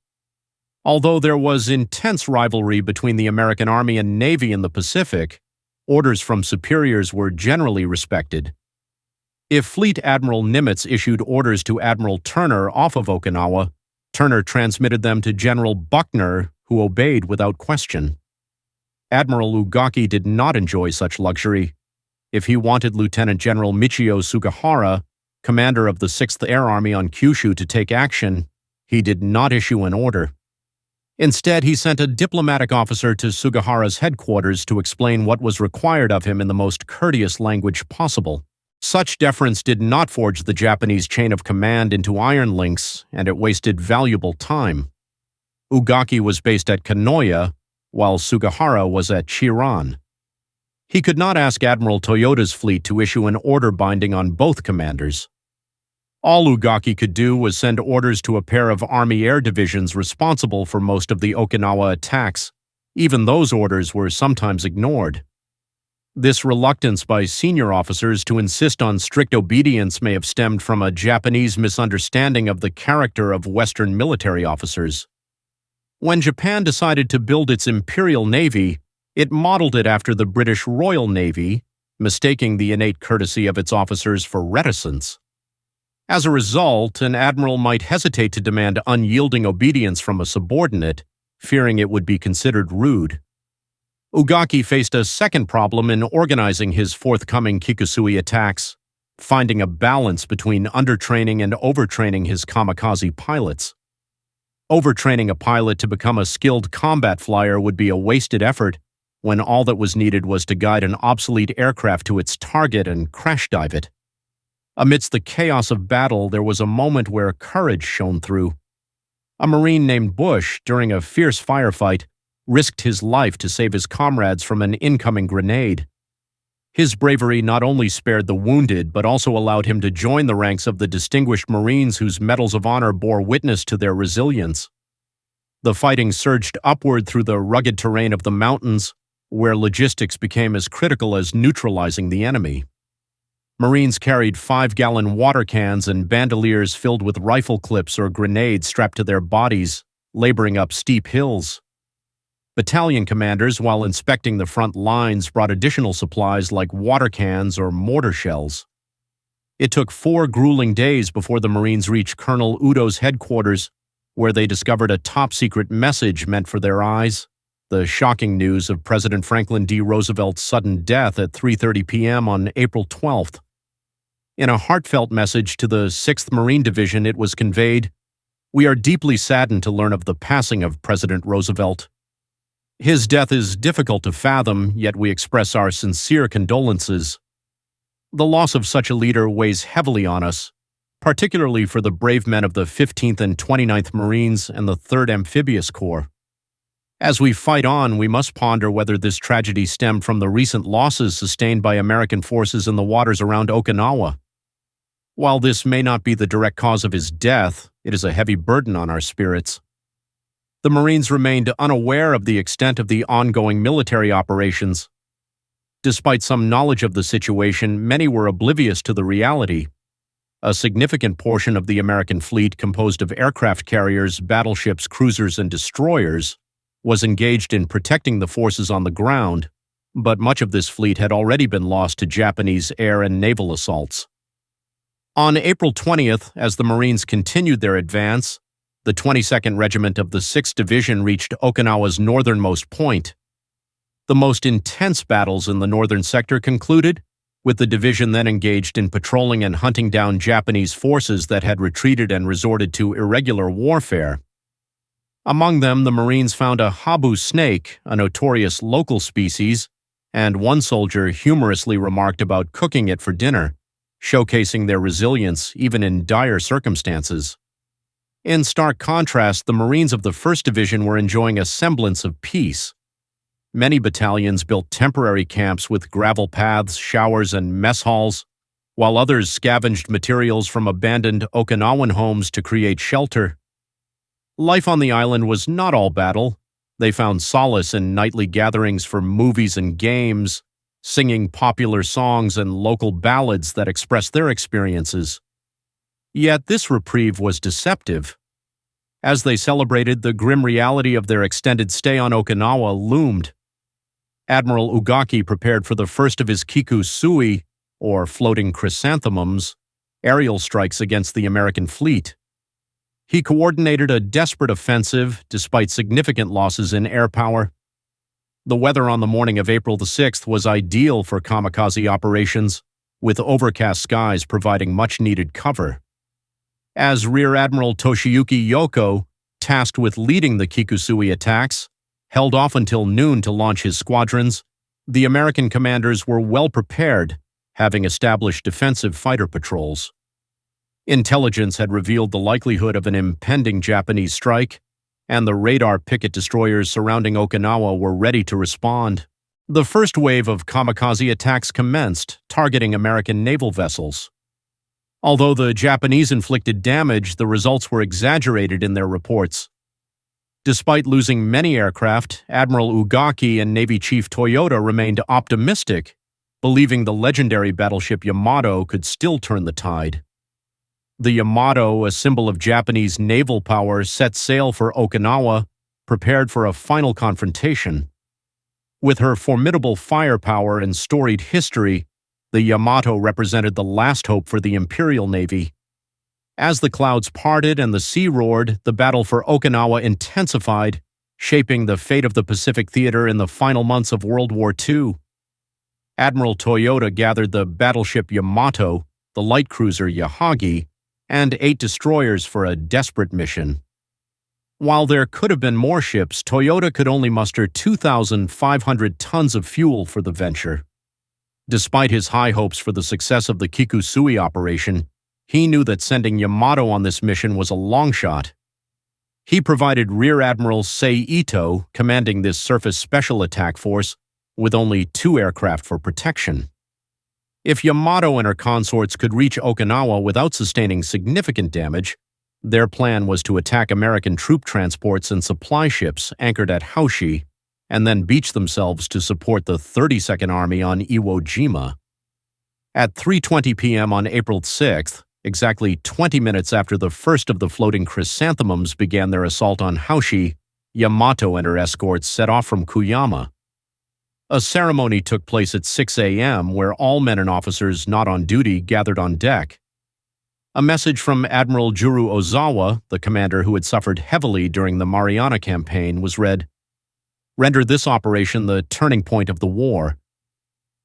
Although there was intense rivalry between the American Army and Navy in the Pacific, orders from superiors were generally respected. If Fleet Admiral Nimitz issued orders to Admiral Turner off of Okinawa, Turner transmitted them to General Buckner, who obeyed without question. Admiral Ugaki did not enjoy such luxury. If he wanted Lieutenant General Michio Sugihara, commander of the 6th Air Army on Kyushu, to take action, he did not issue an order. Instead, he sent a diplomatic officer to Sugihara's headquarters to explain what was required of him in the most courteous language possible. Such deference did not forge the Japanese chain of command into iron links, and it wasted valuable time. Ugaki was based at Kanoya, while Sugihara was at Chiran. He could not ask Admiral Toyoda's fleet to issue an order binding on both commanders. All Ugaki could do was send orders to a pair of Army air divisions responsible for most of the Okinawa attacks. Even those orders were sometimes ignored. This reluctance by senior officers to insist on strict obedience may have stemmed from a Japanese misunderstanding of the character of Western military officers. When Japan decided to build its Imperial Navy, it modeled it after the British Royal Navy, mistaking the innate courtesy of its officers for reticence. As a result, an admiral might hesitate to demand unyielding obedience from a subordinate, fearing it would be considered rude. Ugaki faced a second problem in organizing his forthcoming Kikusui attacks, finding a balance between undertraining and overtraining his kamikaze pilots. Overtraining a pilot to become a skilled combat flyer would be a wasted effort when all that was needed was to guide an obsolete aircraft to its target and crash dive it. Amidst the chaos of battle, there was a moment where courage shone through. A Marine named Bush, during a fierce firefight, risked his life to save his comrades from an incoming grenade. His bravery not only spared the wounded, but also allowed him to join the ranks of the distinguished Marines whose medals of honor bore witness to their resilience. The fighting surged upward through the rugged terrain of the mountains, where logistics became as critical as neutralizing the enemy. Marines carried 5-gallon water cans and bandoliers filled with rifle clips or grenades strapped to their bodies, laboring up steep hills. Battalion commanders, while inspecting the front lines, brought additional supplies like water cans or mortar shells. It took 4 grueling days before the Marines reached Colonel Udo's headquarters, where they discovered a top-secret message meant for their eyes: the shocking news of President Franklin D. Roosevelt's sudden death at 3:30 p.m. on April 12th. In a heartfelt message to the 6th Marine Division, it was conveyed, "We are deeply saddened to learn of the passing of President Roosevelt. His death is difficult to fathom, yet we express our sincere condolences. The loss of such a leader weighs heavily on us, particularly for the brave men of the 15th and 29th Marines and the 3rd Amphibious Corps. As we fight on, we must ponder whether this tragedy stemmed from the recent losses sustained by American forces in the waters around Okinawa. While this may not be the direct cause of his death, it is a heavy burden on our spirits." The Marines remained unaware of the extent of the ongoing military operations. Despite some knowledge of the situation, many were oblivious to the reality. A significant portion of the American fleet, composed of aircraft carriers, battleships, cruisers, and destroyers, was engaged in protecting the forces on the ground, but much of this fleet had already been lost to Japanese air and naval assaults. On April 20th, as the Marines continued their advance, the 22nd Regiment of the 6th Division reached Okinawa's northernmost point. The most intense battles in the northern sector concluded, with the division then engaged in patrolling and hunting down Japanese forces that had retreated and resorted to irregular warfare. Among them, the Marines found a habu snake, a notorious local species, and one soldier humorously remarked about cooking it for dinner, showcasing their resilience even in dire circumstances. In stark contrast, the Marines of the 1st Division were enjoying a semblance of peace. Many battalions built temporary camps with gravel paths, showers, and mess halls, while others scavenged materials from abandoned Okinawan homes to create shelter. Life on the island was not all battle. They found solace in nightly gatherings for movies and games, singing popular songs and local ballads that expressed their experiences. Yet this reprieve was deceptive. As they celebrated, the grim reality of their extended stay on Okinawa loomed. Admiral Ugaki prepared for the first of his kikusui, or floating chrysanthemums, aerial strikes against the American fleet. He coordinated a desperate offensive despite significant losses in air power. The weather on the morning of April the 6th was ideal for kamikaze operations, with overcast skies providing much-needed cover. As Rear Admiral Toshiyuki Yoko, tasked with leading the kikusui attacks, held off until noon to launch his squadrons, the American commanders were well prepared, having established defensive fighter patrols. Intelligence had revealed the likelihood of an impending Japanese strike, and the radar picket destroyers surrounding Okinawa were ready to respond. The first wave of kamikaze attacks commenced, targeting American naval vessels. Although the Japanese inflicted damage, the results were exaggerated in their reports. Despite losing many aircraft, Admiral Ugaki and Navy Chief Toyota remained optimistic, believing the legendary battleship Yamato could still turn the tide. The Yamato, a symbol of Japanese naval power, set sail for Okinawa, prepared for a final confrontation. With her formidable firepower and storied history, the Yamato represented the last hope for the Imperial Navy. As the clouds parted and the sea roared, the battle for Okinawa intensified, shaping the fate of the Pacific Theater in the final months of World War II. Admiral Toyota gathered the battleship Yamato, the light cruiser Yahagi, and 8 destroyers for a desperate mission. While there could have been more ships, Toyota could only muster 2,500 tons of fuel for the venture. Despite his high hopes for the success of the Kikusui operation, he knew that sending Yamato on this mission was a long shot. He provided Rear Admiral Sei Ito, commanding this surface special attack force, with only 2 aircraft for protection. If Yamato and her consorts could reach Okinawa without sustaining significant damage, their plan was to attack American troop transports and supply ships anchored at Haushi, and then beach themselves to support the 32nd Army on Iwo Jima. At 3:20 p.m. on April 6th, exactly 20 minutes after the first of the floating chrysanthemums began their assault on Haushi, Yamato and her escorts set off from Kuyama. A ceremony took place at 6 a.m. where all men and officers not on duty gathered on deck. A message from Admiral Juru Ozawa, the commander who had suffered heavily during the Mariana Campaign, was read, "Render this operation the turning point of the war."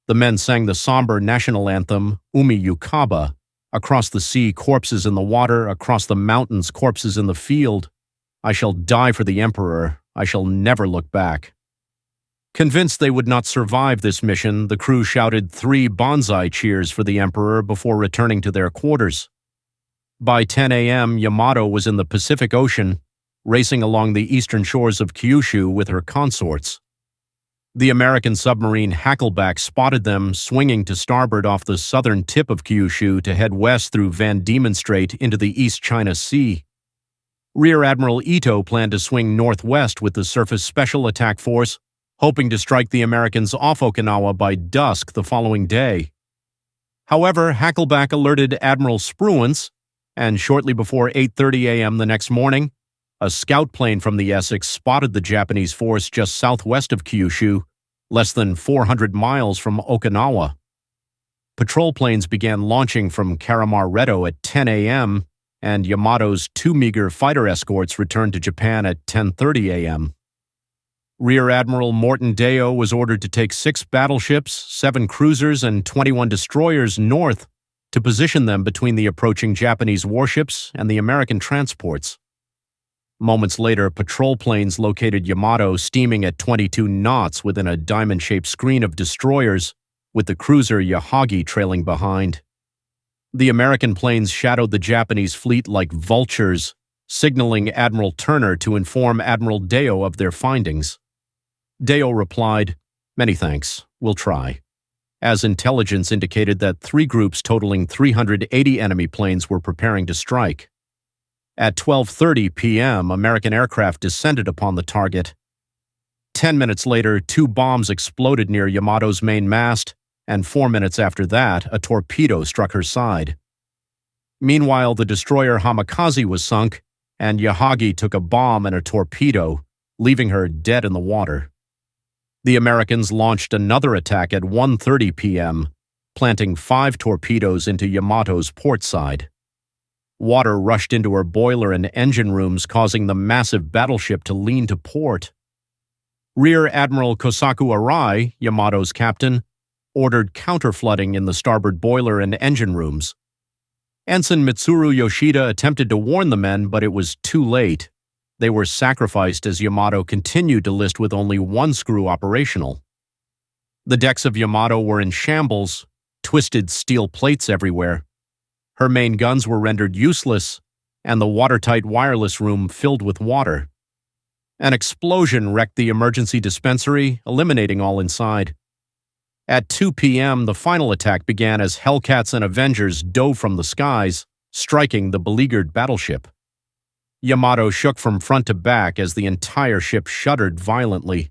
The men sang the somber national anthem, Umi Yukaba, across the sea, corpses in the water, across the mountains, corpses in the field. I shall die for the Emperor. I shall never look back. Convinced they would not survive this mission, the crew shouted 3 bonsai cheers for the Emperor before returning to their quarters. By 10 a.m., Yamato was in the Pacific Ocean, racing along the eastern shores of Kyushu with her consorts. The American submarine Hackleback spotted them swinging to starboard off the southern tip of Kyushu to head west through Van Diemen Strait into the East China Sea. Rear Admiral Ito planned to swing northwest with the Surface Special Attack Force, hoping to strike the Americans off Okinawa by dusk the following day. However, Hackleback alerted Admiral Spruance, and shortly before 8:30 a.m. the next morning, a scout plane from the Essex spotted the Japanese force just southwest of Kyushu, less than 400 miles from Okinawa. Patrol planes began launching from Karamaredo at 10 a.m., and Yamato's 2 meager fighter escorts returned to Japan at 10:30 a.m. Rear Admiral Morton Deo was ordered to take 6 battleships, 7 cruisers, and 21 destroyers north to position them between the approaching Japanese warships and the American transports. Moments later, patrol planes located Yamato steaming at 22 knots within a diamond-shaped screen of destroyers, with the cruiser Yahagi trailing behind. The American planes shadowed the Japanese fleet like vultures, signaling Admiral Turner to inform Admiral Deo of their findings. Deo replied, "Many thanks, we'll try," as intelligence indicated that 3 groups totaling 380 enemy planes were preparing to strike. At 12:30 p.m., American aircraft descended upon the target. 10 minutes later, 2 bombs exploded near Yamato's main mast, and 4 minutes after that, a torpedo struck her side. Meanwhile, the destroyer Kamikaze was sunk, and Yahagi took a bomb and a torpedo, leaving her dead in the water. The Americans launched another attack at 1:30 p.m., planting 5 torpedoes into Yamato's port side. Water rushed into her boiler and engine rooms, causing the massive battleship to lean to port. Rear Admiral Kosaku Arai, Yamato's captain, ordered counterflooding in the starboard boiler and engine rooms. Ensign Mitsuru Yoshida attempted to warn the men, but it was too late. They were sacrificed as Yamato continued to list with only one screw operational. The decks of Yamato were in shambles, twisted steel plates everywhere. Her main guns were rendered useless, and the watertight wireless room filled with water. An explosion wrecked the emergency dispensary, eliminating all inside. At 2 p.m., the final attack began as Hellcats and Avengers dove from the skies, striking the beleaguered battleship. Yamato shook from front to back as the entire ship shuddered violently.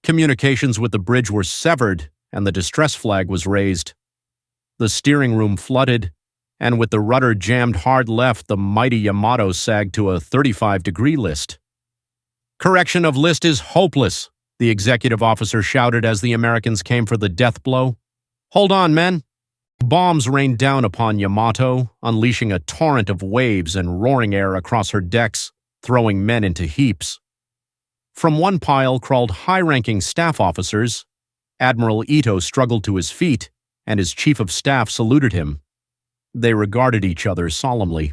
Communications with the bridge were severed, and the distress flag was raised. The steering room flooded, and with the rudder jammed hard left, the mighty Yamato sagged to a 35-degree list. "Correction of list is hopeless," the executive officer shouted as the Americans came for the death blow. "Hold on, men." Bombs rained down upon Yamato, unleashing a torrent of waves and roaring air across her decks, throwing men into heaps. From one pile crawled high-ranking staff officers. Admiral Ito struggled to his feet, and his chief of staff saluted him. They regarded each other solemnly.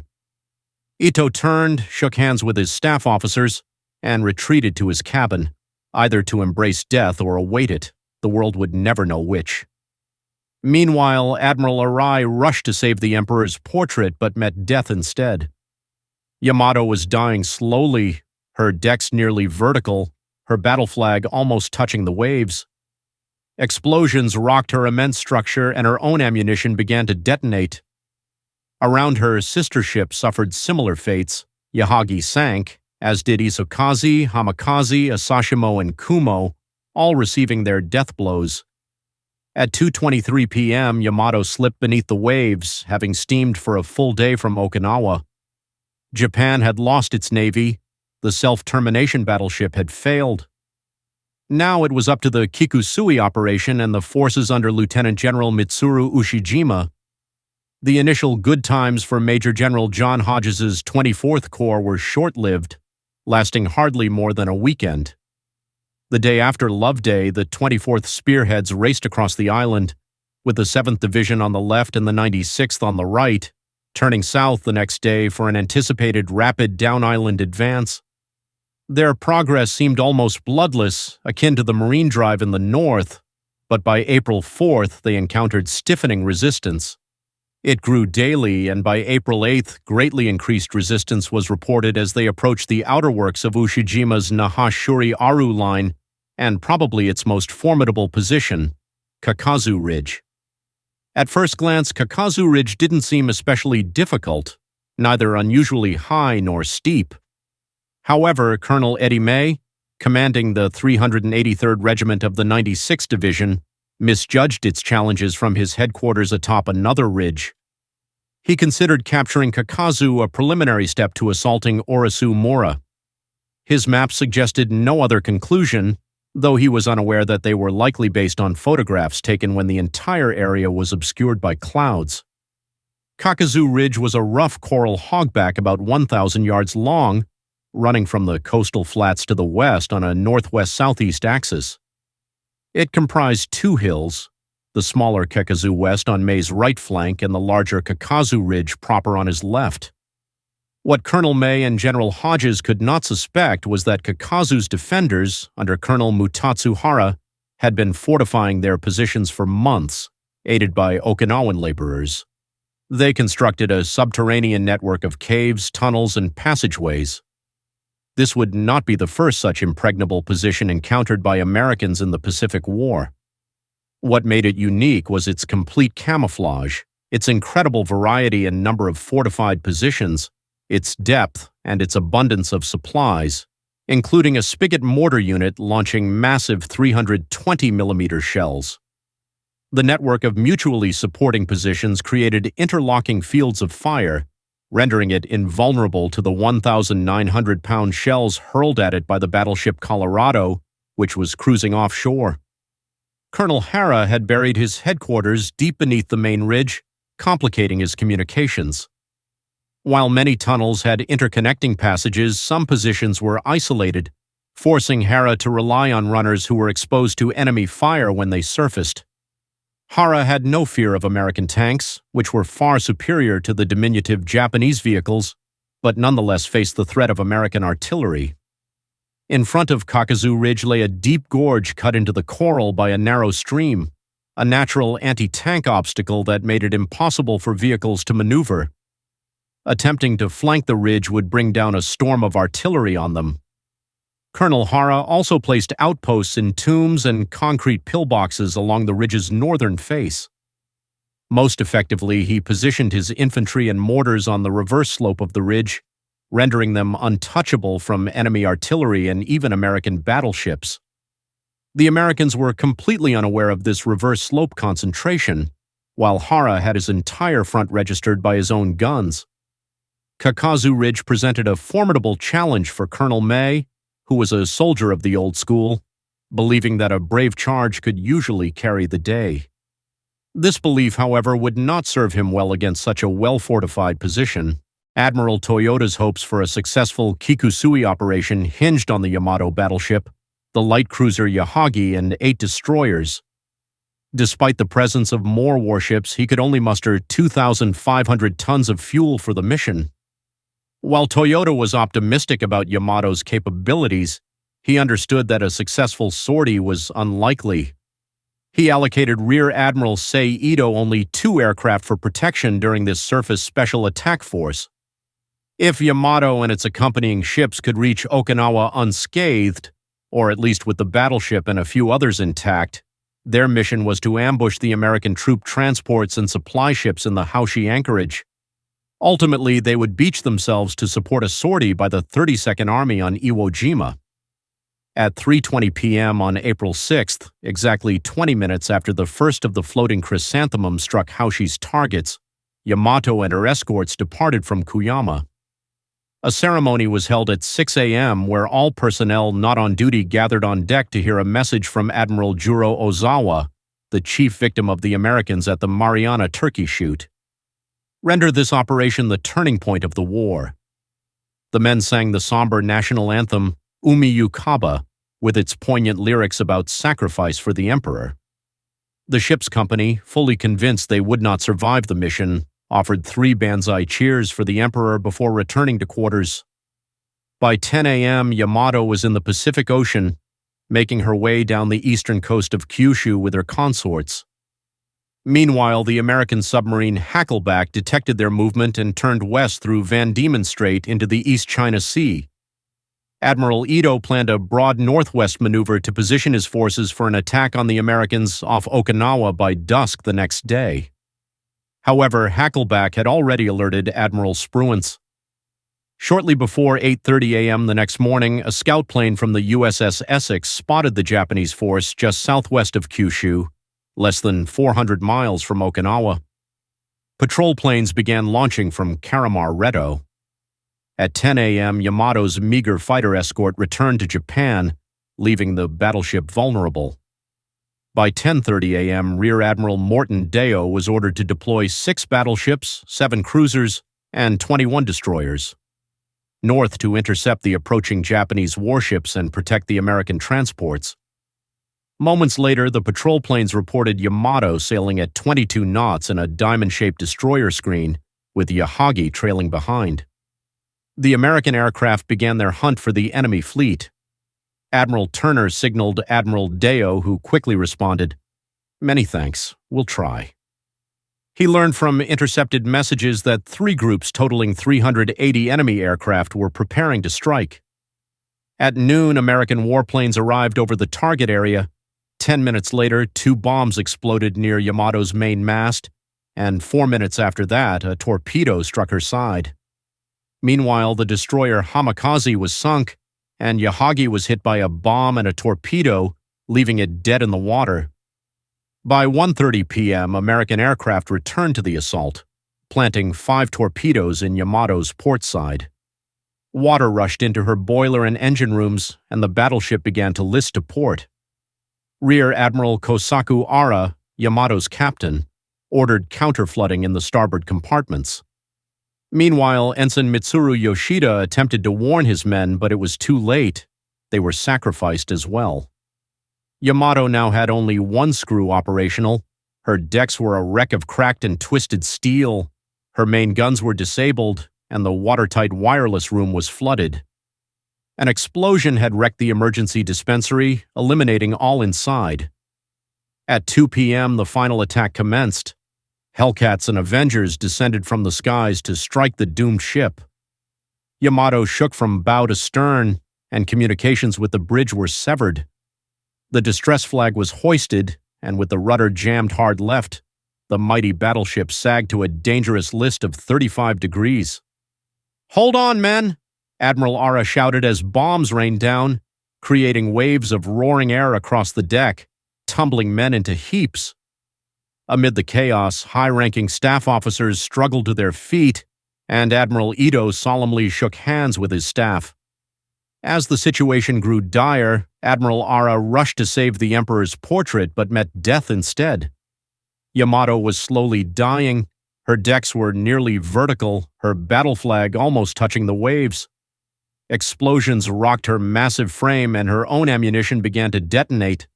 Ito turned, shook hands with his staff officers, and retreated to his cabin, either to embrace death or await it. The world would never know which. Meanwhile, Admiral Arai rushed to save the Emperor's portrait but met death instead. Yamato was dying slowly, her decks nearly vertical, her battle flag almost touching the waves. Explosions rocked her immense structure, and her own ammunition began to detonate. Around her, sister ships suffered similar fates. Yahagi sank, as did Isokaze, Kamikaze, Asashimo, and Kumo, all receiving their death blows. At 2:23 p.m., Yamato slipped beneath the waves, having steamed for a full day from Okinawa. Japan had lost its navy. The self-termination battleship had failed. Now it was up to the Kikusui operation and the forces under Lieutenant General Mitsuru Ushijima. The initial good times for Major General John Hodges's 24th Corps were short-lived, lasting hardly more than a weekend. The day after Love Day, the 24th Spearheads raced across the island, with the 7th Division on the left and the 96th on the right, turning south the next day for an anticipated rapid down-island advance. Their progress seemed almost bloodless, akin to the Marine Drive in the north, but by April 4th they encountered stiffening resistance. It grew daily, and by April 8th, greatly increased resistance was reported as they approached the outerworks of Ushijima's Nahashuri Aru line and probably its most formidable position, Kakazu Ridge. At first glance, Kakazu Ridge didn't seem especially difficult, neither unusually high nor steep. However, Colonel Eddie May, commanding the 383rd Regiment of the 96th Division, misjudged its challenges from his headquarters atop another ridge. He considered capturing Kakazu a preliminary step to assaulting Orisu Mora. His map suggested no other conclusion, though he was unaware that they were likely based on photographs taken when the entire area was obscured by clouds. Kakazu Ridge was a rough coral hogback about 1,000 yards long, running from the coastal flats to the west on a northwest-southeast axis. It comprised 2 hills, the smaller Kakazu West on May's right flank and the larger Kakazu Ridge proper on his left. What Colonel May and General Hodges could not suspect was that Kakazu's defenders, under Colonel Mutatsuhara, had been fortifying their positions for months, aided by Okinawan laborers. They constructed a subterranean network of caves, tunnels, and passageways. This would not be the first such impregnable position encountered by Americans in the Pacific War. What made it unique was its complete camouflage, its incredible variety and number of fortified positions, its depth, and its abundance of supplies, including a spigot mortar unit launching massive 320mm shells. The network of mutually supporting positions created interlocking fields of fire, rendering it invulnerable to the 1,900-pound shells hurled at it by the battleship Colorado, which was cruising offshore. Colonel Hara had buried his headquarters deep beneath the main ridge, complicating his communications. While many tunnels had interconnecting passages, some positions were isolated, forcing Hara to rely on runners who were exposed to enemy fire when they surfaced. Hara had no fear of American tanks, which were far superior to the diminutive Japanese vehicles, but nonetheless faced the threat of American artillery. In front of Kakuzu Ridge lay a deep gorge cut into the coral by a narrow stream, a natural anti-tank obstacle that made it impossible for vehicles to maneuver. Attempting to flank the ridge would bring down a storm of artillery on them. Colonel Hara also placed outposts in tombs and concrete pillboxes along the ridge's northern face. Most effectively, he positioned his infantry and mortars on the reverse slope of the ridge, rendering them untouchable from enemy artillery and even American battleships. The Americans were completely unaware of this reverse slope concentration, while Hara had his entire front registered by his own guns. Kakuzu Ridge presented a formidable challenge for Colonel May, who was a soldier of the old school, believing that a brave charge could usually carry the day. This belief, however, would not serve him well against such a well-fortified position. Admiral Toyoda's hopes for a successful Kikusui operation hinged on the Yamato battleship, the light cruiser Yahagi, and 8 destroyers. Despite the presence of more warships, he could only muster 2,500 tons of fuel for the mission. While Toyoda was optimistic about Yamato's capabilities, he understood that a successful sortie was unlikely. He allocated Rear Admiral Sei Ito only 2 aircraft for protection during this surface special attack force. If Yamato and its accompanying ships could reach Okinawa unscathed, or at least with the battleship and a few others intact, their mission was to ambush the American troop transports and supply ships in the Haoshi anchorage. Ultimately, they would beach themselves to support a sortie by the 32nd Army on Iwo Jima. At 3:20 p.m. on April 6th, exactly 20 minutes after the first of the floating chrysanthemums struck Haoshi's targets, Yamato and her escorts departed from Kuyama. A ceremony was held at 6 a.m. where all personnel not on duty gathered on deck to hear a message from Admiral Juro Ozawa, the chief victim of the Americans at the Mariana Turkey Shoot. Render this operation the turning point of the war. The men sang the somber national anthem, Umi Yukaba, with its poignant lyrics about sacrifice for the emperor. The ship's company, fully convinced they would not survive the mission, offered 3 banzai cheers for the emperor before returning to quarters. By 10 a.m., Yamato was in the Pacific Ocean, making her way down the eastern coast of Kyushu with her consorts. Meanwhile, the American submarine Hackleback detected their movement and turned west through Van Diemen Strait into the East China Sea. Admiral Ito planned a broad northwest maneuver to position his forces for an attack on the Americans off Okinawa by dusk the next day. However, Hackleback had already alerted Admiral Spruance. Shortly before 8:30 a.m. the next morning, a scout plane from the USS Essex spotted the Japanese force just southwest of Kyushu, less than 400 miles from Okinawa. Patrol planes began launching from Karamar-Redo. At 10 a.m., Yamato's meager fighter escort returned to Japan, leaving the battleship vulnerable. By 10:30 a.m., Rear Admiral Morton Deo was ordered to deploy 6 battleships, 7 cruisers, and 21 destroyers north to intercept the approaching Japanese warships and protect the American transports. Moments later, the patrol planes reported Yamato sailing at 22 knots in a diamond-shaped destroyer screen, with Yahagi trailing behind. The American aircraft began their hunt for the enemy fleet. Admiral Turner signaled Admiral Deo, who quickly responded, "Many thanks, we'll try." He learned from intercepted messages that 3 groups totaling 380 enemy aircraft were preparing to strike. At noon, American warplanes arrived over the target area. 10 minutes later, 2 bombs exploded near Yamato's main mast, and 4 minutes after that, a torpedo struck her side. Meanwhile, the destroyer Kamikaze was sunk, and Yahagi was hit by a bomb and a torpedo, leaving it dead in the water. By 1:30 p.m., American aircraft returned to the assault. planting 5 torpedoes in Yamato's port side. Water rushed into her boiler and engine rooms, and the battleship began to list to port. Rear Admiral Kosaku Ara, Yamato's captain, ordered counterflooding in the starboard compartments. Meanwhile, Ensign Mitsuru Yoshida attempted to warn his men, but it was too late. They were sacrificed as well. Yamato now had only one screw operational. Her decks were a wreck of cracked and twisted steel. Her main guns were disabled, and the watertight wireless room was flooded. An explosion had wrecked the emergency dispensary, eliminating all inside. At 2 p.m., the final attack commenced. Hellcats and Avengers descended from the skies to strike the doomed ship. Yamato shook from bow to stern, and communications with the bridge were severed. The distress flag was hoisted, and with the rudder jammed hard left, the mighty battleship sagged to a dangerous list of 35 degrees. "Hold on, men!" Admiral Ara shouted as bombs rained down, creating waves of roaring air across the deck, tumbling men into heaps. Amid the chaos, high-ranking staff officers struggled to their feet, and Admiral Ito solemnly shook hands with his staff. As the situation grew dire, Admiral Ara rushed to save the Emperor's portrait but met death instead. Yamato was slowly dying. Her decks were nearly vertical, her battle flag almost touching the waves. Explosions rocked her massive frame, and her own ammunition began to detonate.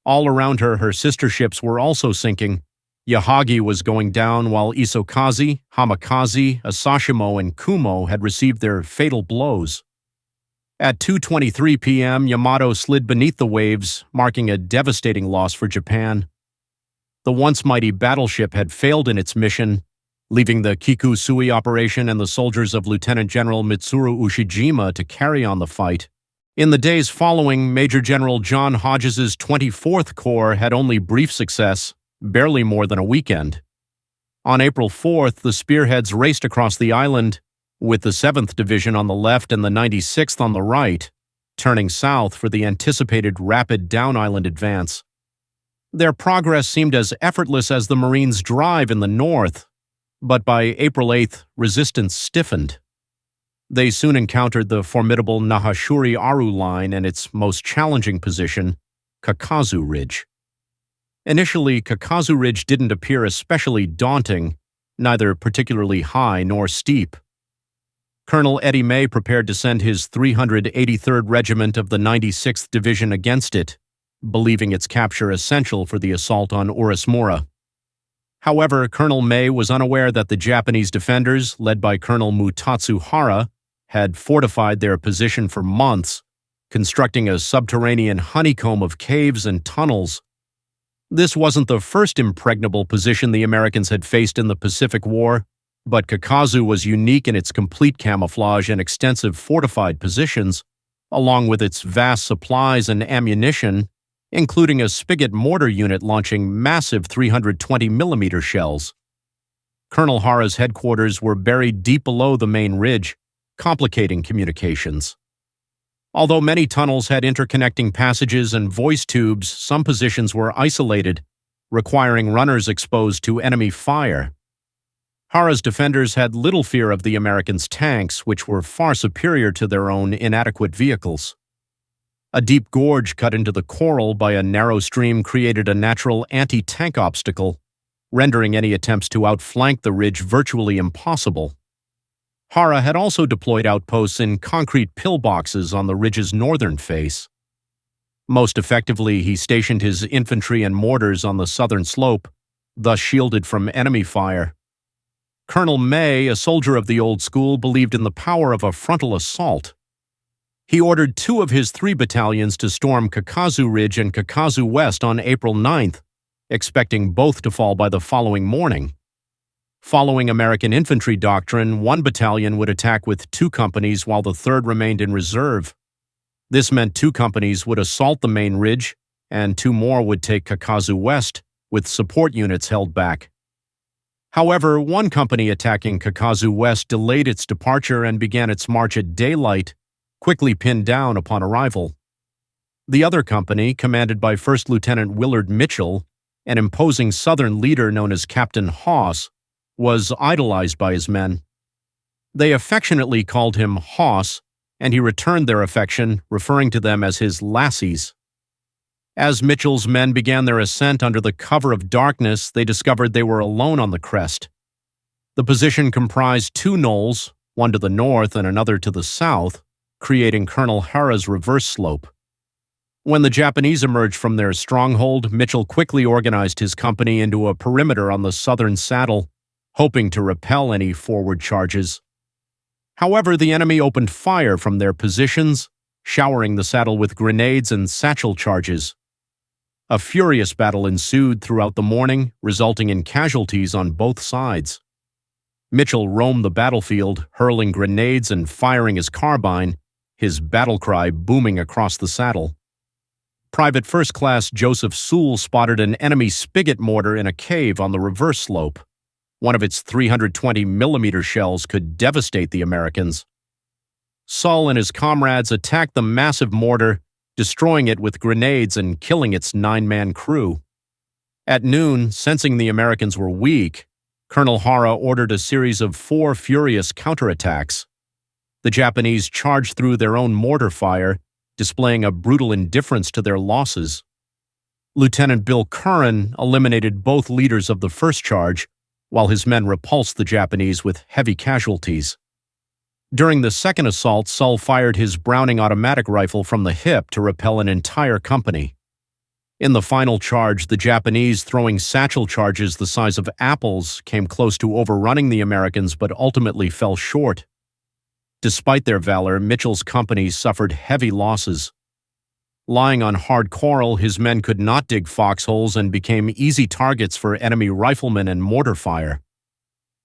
All around her, her sister ships were also sinking. Yahagi was going down, while Isokaze, Kamikaze, Asashimo, and Kumo had received their fatal blows. At 2:23 p.m., Yamato slid beneath the waves, marking a devastating loss for Japan. The once mighty battleship had failed in its mission, leaving the Kikusui operation and the soldiers of Lieutenant General Mitsuru Ushijima to carry on the fight. In the days following, Major General John Hodges's 24th Corps had only brief success, barely more than a weekend. On April 4th, the spearheads raced across the island, with the 7th Division on the left and the 96th on the right, turning south for the anticipated rapid down-island advance. Their progress seemed as effortless as the Marines' drive in the north, but by April 8th, resistance stiffened. They soon encountered the formidable Nahashuri-Aru line and its most challenging position, Kakazu Ridge. Initially, Kakazu Ridge didn't appear especially daunting, neither particularly high nor steep. Colonel Eddie May prepared to send his 383rd Regiment of the 96th Division against it, believing its capture essential for the assault on Urasmura. However, Colonel May was unaware that the Japanese defenders, led by Colonel Mutatsu Hara, had fortified their position for months, constructing a subterranean honeycomb of caves and tunnels. This wasn't the first impregnable position the Americans had faced in the Pacific War, but Kakazu was unique in its complete camouflage and extensive fortified positions, along with its vast supplies and ammunition, including a spigot mortar unit launching massive 320mm shells. Colonel Hara's headquarters were buried deep below the main ridge, complicating communications. Although many tunnels had interconnecting passages and voice tubes, some positions were isolated, requiring runners exposed to enemy fire. Hara's defenders had little fear of the Americans' tanks, which were far superior to their own inadequate vehicles. A deep gorge cut into the coral by a narrow stream created a natural anti-tank obstacle, rendering any attempts to outflank the ridge virtually impossible. Hara had also deployed outposts in concrete pillboxes on the ridge's northern face. Most effectively, he stationed his infantry and mortars on the southern slope, thus shielded from enemy fire. Colonel May, a soldier of the old school, believed in the power of a frontal assault. He ordered 2 of his 3 battalions to storm Kakazu Ridge and Kakazu West on April 9th, expecting both to fall by the following morning. Following American infantry doctrine, 1 battalion would attack with 2 companies while the 3rd remained in reserve. This meant 2 companies would assault the main ridge, and 2 more would take Kakazu West, with support units held back. However, 1 company attacking Kakazu West delayed its departure and began its march at daylight, quickly pinned down upon arrival. The other company, commanded by First Lieutenant Willard Mitchell, an imposing Southern leader known as Captain Hoss, was idolized by his men. They affectionately called him Hoss, and he returned their affection, referring to them as his lassies. As Mitchell's men began their ascent under the cover of darkness, they discovered they were alone on the crest. The position comprised two knolls, one to the north and another to the south, creating Colonel Hara's reverse slope. When the Japanese emerged from their stronghold, Mitchell quickly organized his company into a perimeter on the southern saddle, hoping to repel any forward charges. However, the enemy opened fire from their positions, showering the saddle with grenades and satchel charges. A furious battle ensued throughout the morning, resulting in casualties on both sides. Mitchell roamed the battlefield, hurling grenades and firing his carbine, his battle cry booming across the saddle. Private First Class Joseph Sewell spotted an enemy spigot mortar in a cave on the reverse slope. One of its 320mm shells could devastate the Americans. Sull and his comrades attacked the massive mortar, destroying it with grenades and killing its 9-man crew. At noon, sensing the Americans were weak, Colonel Hara ordered a series of 4 furious counterattacks. The Japanese charged through their own mortar fire, displaying a brutal indifference to their losses. Lieutenant Bill Curran eliminated both leaders of the first charge, while his men repulsed the Japanese with heavy casualties. During the second assault, Sull fired his Browning automatic rifle from the hip to repel an entire company. In the final charge, the Japanese, throwing satchel charges the size of apples, came close to overrunning the Americans but ultimately fell short. Despite their valor, Mitchell's company suffered heavy losses. Lying on hard coral, his men could not dig foxholes and became easy targets for enemy riflemen and mortar fire.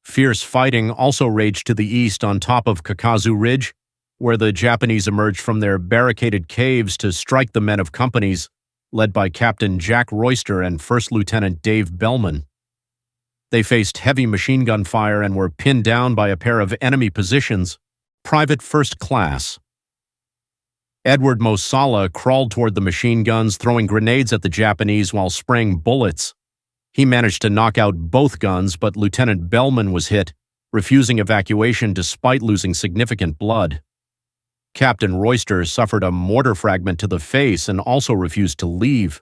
Fierce fighting also raged to the east on top of Kamikaze Ridge, where the Japanese emerged from their barricaded caves to strike the men of companies, led by Captain Jack Royster and First Lieutenant Dave Bellman. They faced heavy machine gun fire and were pinned down by a pair of enemy positions. Private First Class Edward Mosala crawled toward the machine guns, throwing grenades at the Japanese while spraying bullets. He managed to knock out both guns, but Lieutenant Bellman was hit, refusing evacuation despite losing significant blood. Captain Royster suffered a mortar fragment to the face and also refused to leave.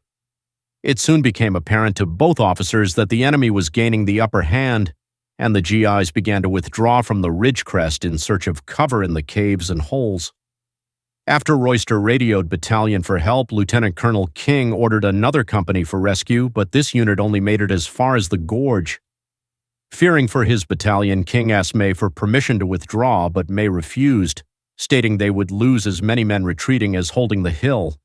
It soon became apparent to both officers that the enemy was gaining the upper hand, and the GIs began to withdraw from the ridge crest in search of cover in the caves and holes. After Royster radioed battalion for help, Lieutenant Colonel King ordered another company for rescue, but this unit only made it as far as the gorge. Fearing for his battalion, King asked May for permission to withdraw, but May refused, stating they would lose as many men retreating as holding the hill.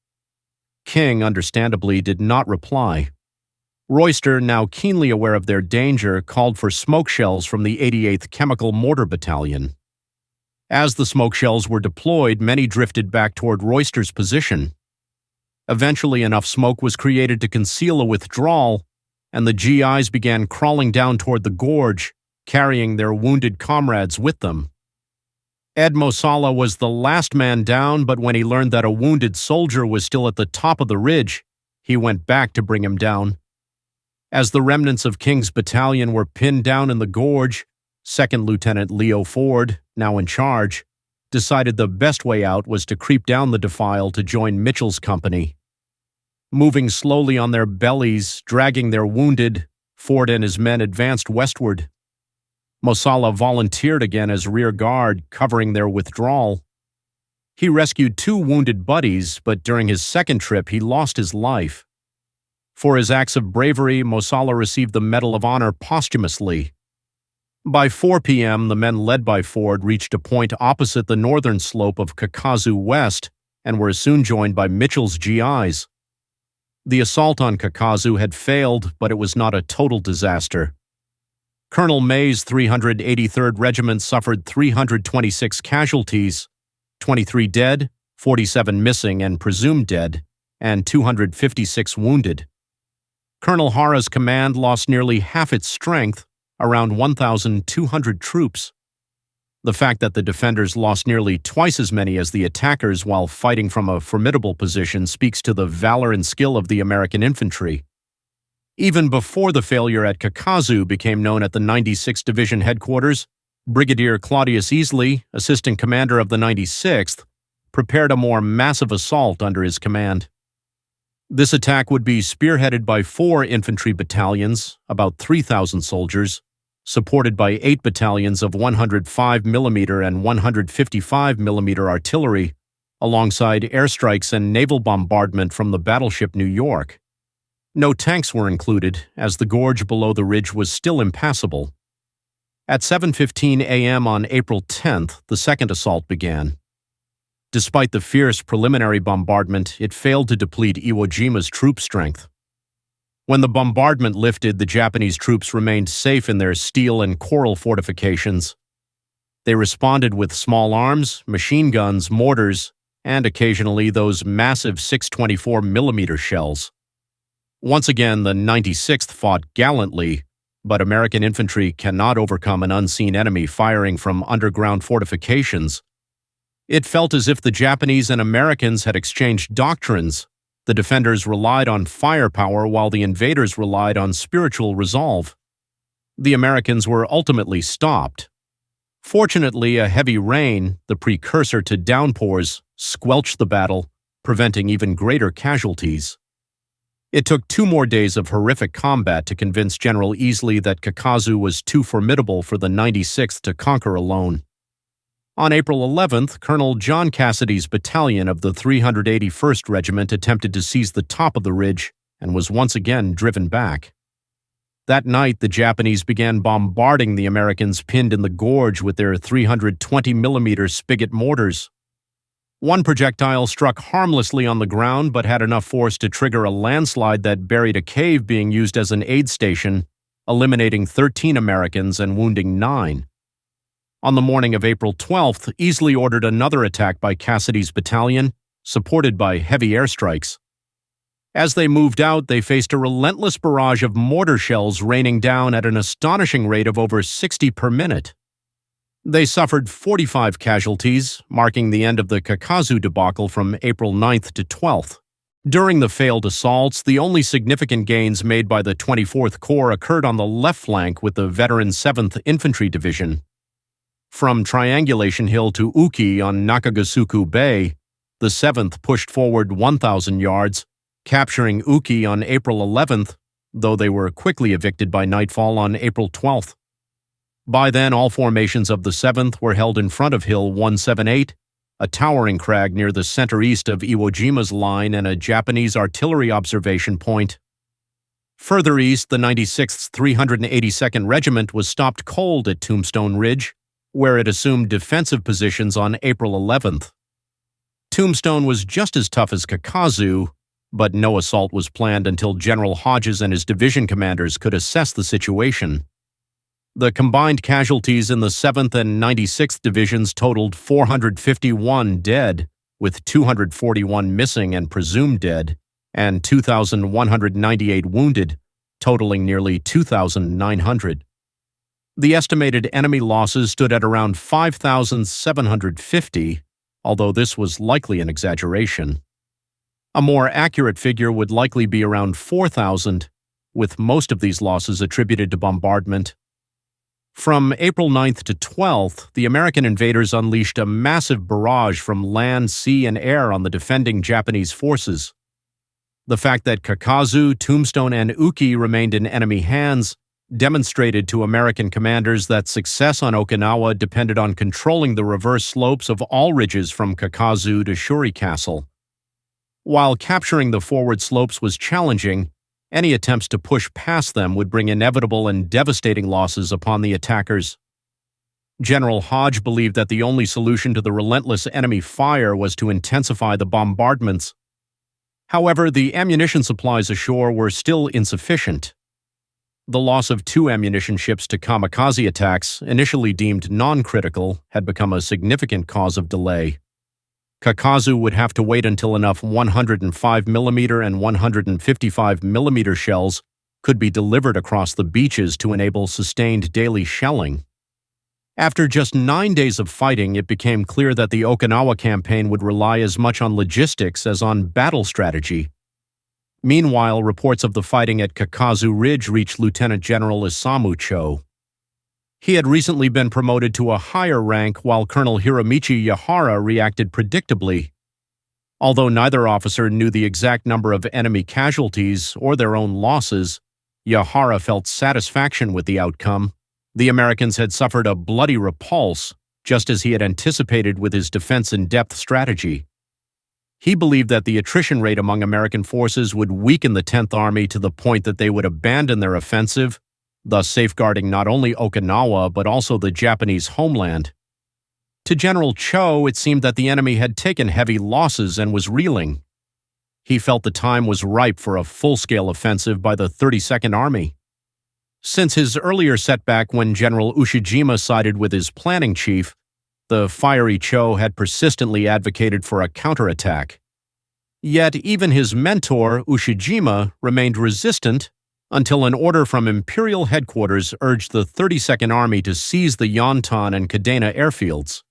King, understandably, did not reply. Royster, now keenly aware of their danger, called for smoke shells from the 88th Chemical Mortar Battalion. As the smoke shells were deployed, many drifted back toward Royster's position. Eventually, enough smoke was created to conceal a withdrawal, and the GIs began crawling down toward the gorge, carrying their wounded comrades with them. Ed Mosala was the last man down, but when he learned that a wounded soldier was still at the top of the ridge, he went back to bring him down. As the remnants of King's battalion were pinned down in the gorge, 2nd Lieutenant Leo Ford, now in charge, decided the best way out was to creep down the defile to join Mitchell's company. Moving slowly on their bellies, dragging their wounded, Ford and his men advanced westward. Mosala volunteered again as rear guard, covering their withdrawal. He rescued 2 wounded buddies, but during his second trip he lost his life. For his acts of bravery, Mosala received the Medal of Honor posthumously. By 4 p.m., the men led by Ford reached a point opposite the northern slope of Kamikaze West and were soon joined by Mitchell's GIs. The assault on Kamikaze had failed, but it was not a total disaster. Colonel May's 383rd Regiment suffered 326 casualties, 23 dead, 47 missing and presumed dead, and 256 wounded. Colonel Hara's command lost nearly half its strength, around 1,200 troops. The fact that the defenders lost nearly twice as many as the attackers while fighting from a formidable position speaks to the valor and skill of the American infantry. Even before the failure at Kamikaze became known at the 96th Division headquarters, Brigadier Claudius Easley, assistant commander of the 96th, prepared a more massive assault under his command. This attack would be spearheaded by 4 infantry battalions, about 3,000 soldiers, supported by 8 battalions of 105mm and 155mm artillery, alongside airstrikes and naval bombardment from the battleship New York. No tanks were included, as the gorge below the ridge was still impassable. At 7:15 a.m. on April 10th, the second assault began. Despite the fierce preliminary bombardment, it failed to deplete Iwo Jima's troop strength. When the bombardment lifted, the Japanese troops remained safe in their steel and coral fortifications. They responded with small arms, machine guns, mortars, and occasionally those massive 624mm shells. Once again, the 96th fought gallantly, but American infantry cannot overcome an unseen enemy firing from underground fortifications. It felt as if the Japanese and Americans had exchanged doctrines. The defenders relied on firepower while the invaders relied on spiritual resolve. The Americans were ultimately stopped. Fortunately, a heavy rain, the precursor to downpours, squelched the battle, preventing even greater casualties. It took 2 more days of horrific combat to convince General Easley that Kamikaze was too formidable for the 96th to conquer alone. On April 11th, Colonel John Cassidy's battalion of the 381st Regiment attempted to seize the top of the ridge and was once again driven back. That night, the Japanese began bombarding the Americans pinned in the gorge with their 320mm spigot mortars. One projectile struck harmlessly on the ground but had enough force to trigger a landslide that buried a cave being used as an aid station, eliminating 13 Americans and wounding 9. On the morning of April 12th, Easley ordered another attack by Cassidy's battalion, supported by heavy airstrikes. As they moved out, they faced a relentless barrage of mortar shells raining down at an astonishing rate of over 60 per minute. They suffered 45 casualties, marking the end of the Kamikaze debacle from April 9th to 12th. During the failed assaults, the only significant gains made by the 24th Corps occurred on the left flank with the veteran 7th Infantry Division. From Triangulation Hill to Uki on Nakagasuku Bay, the 7th pushed forward 1,000 yards, capturing Uki on April 11th, though they were quickly evicted by nightfall on April 12th. By then, all formations of the 7th were held in front of Hill 178, a towering crag near the center-east of Iwo Jima's line and a Japanese artillery observation point. Further east, the 96th 382nd Regiment was stopped cold at Tombstone Ridge, where it assumed defensive positions on April 11th. Tombstone was just as tough as Kamikaze, but no assault was planned until General Hodges and his division commanders could assess the situation. The combined casualties in the 7th and 96th Divisions totaled 451 dead, with 241 missing and presumed dead, and 2,198 wounded, totaling nearly 2,900. The estimated enemy losses stood at around 5,750, although this was likely an exaggeration. A more accurate figure would likely be around 4,000, with most of these losses attributed to bombardment. From April 9th to 12th, the American invaders unleashed a massive barrage from land, sea, and air on the defending Japanese forces. The fact that Kamikaze, Tombstone, and Uki remained in enemy hands demonstrated to American commanders that success on Okinawa depended on controlling the reverse slopes of all ridges from Kamikaze to Shuri Castle. While capturing the forward slopes was challenging, any attempts to push past them would bring inevitable and devastating losses upon the attackers. General Hodge believed that the only solution to the relentless enemy fire was to intensify the bombardments. However, the ammunition supplies ashore were still insufficient. The loss of 2 ammunition ships to kamikaze attacks, initially deemed non-critical, had become a significant cause of delay. Kamikaze would have to wait until enough 105mm and 155mm shells could be delivered across the beaches to enable sustained daily shelling. After just 9 days of fighting, it became clear that the Okinawa campaign would rely as much on logistics as on battle strategy. Meanwhile, reports of the fighting at Kamikaze Ridge reached Lieutenant General Isamu Cho. He had recently been promoted to a higher rank, while Colonel Hiromichi Yahara reacted predictably. Although neither officer knew the exact number of enemy casualties or their own losses, Yahara felt satisfaction with the outcome. The Americans had suffered a bloody repulse, just as he had anticipated with his defense-in-depth strategy. He believed that the attrition rate among American forces would weaken the 10th Army to the point that they would abandon their offensive, thus safeguarding not only Okinawa but also the Japanese homeland. To General Cho, it seemed that the enemy had taken heavy losses and was reeling. He felt the time was ripe for a full-scale offensive by the 32nd Army. Since his earlier setback when General Ushijima sided with his planning chief, the fiery Cho had persistently advocated for a counterattack. Yet even his mentor, Ushijima, remained resistant until an order from Imperial headquarters urged the 32nd Army to seize the Yontan and Kadena airfields.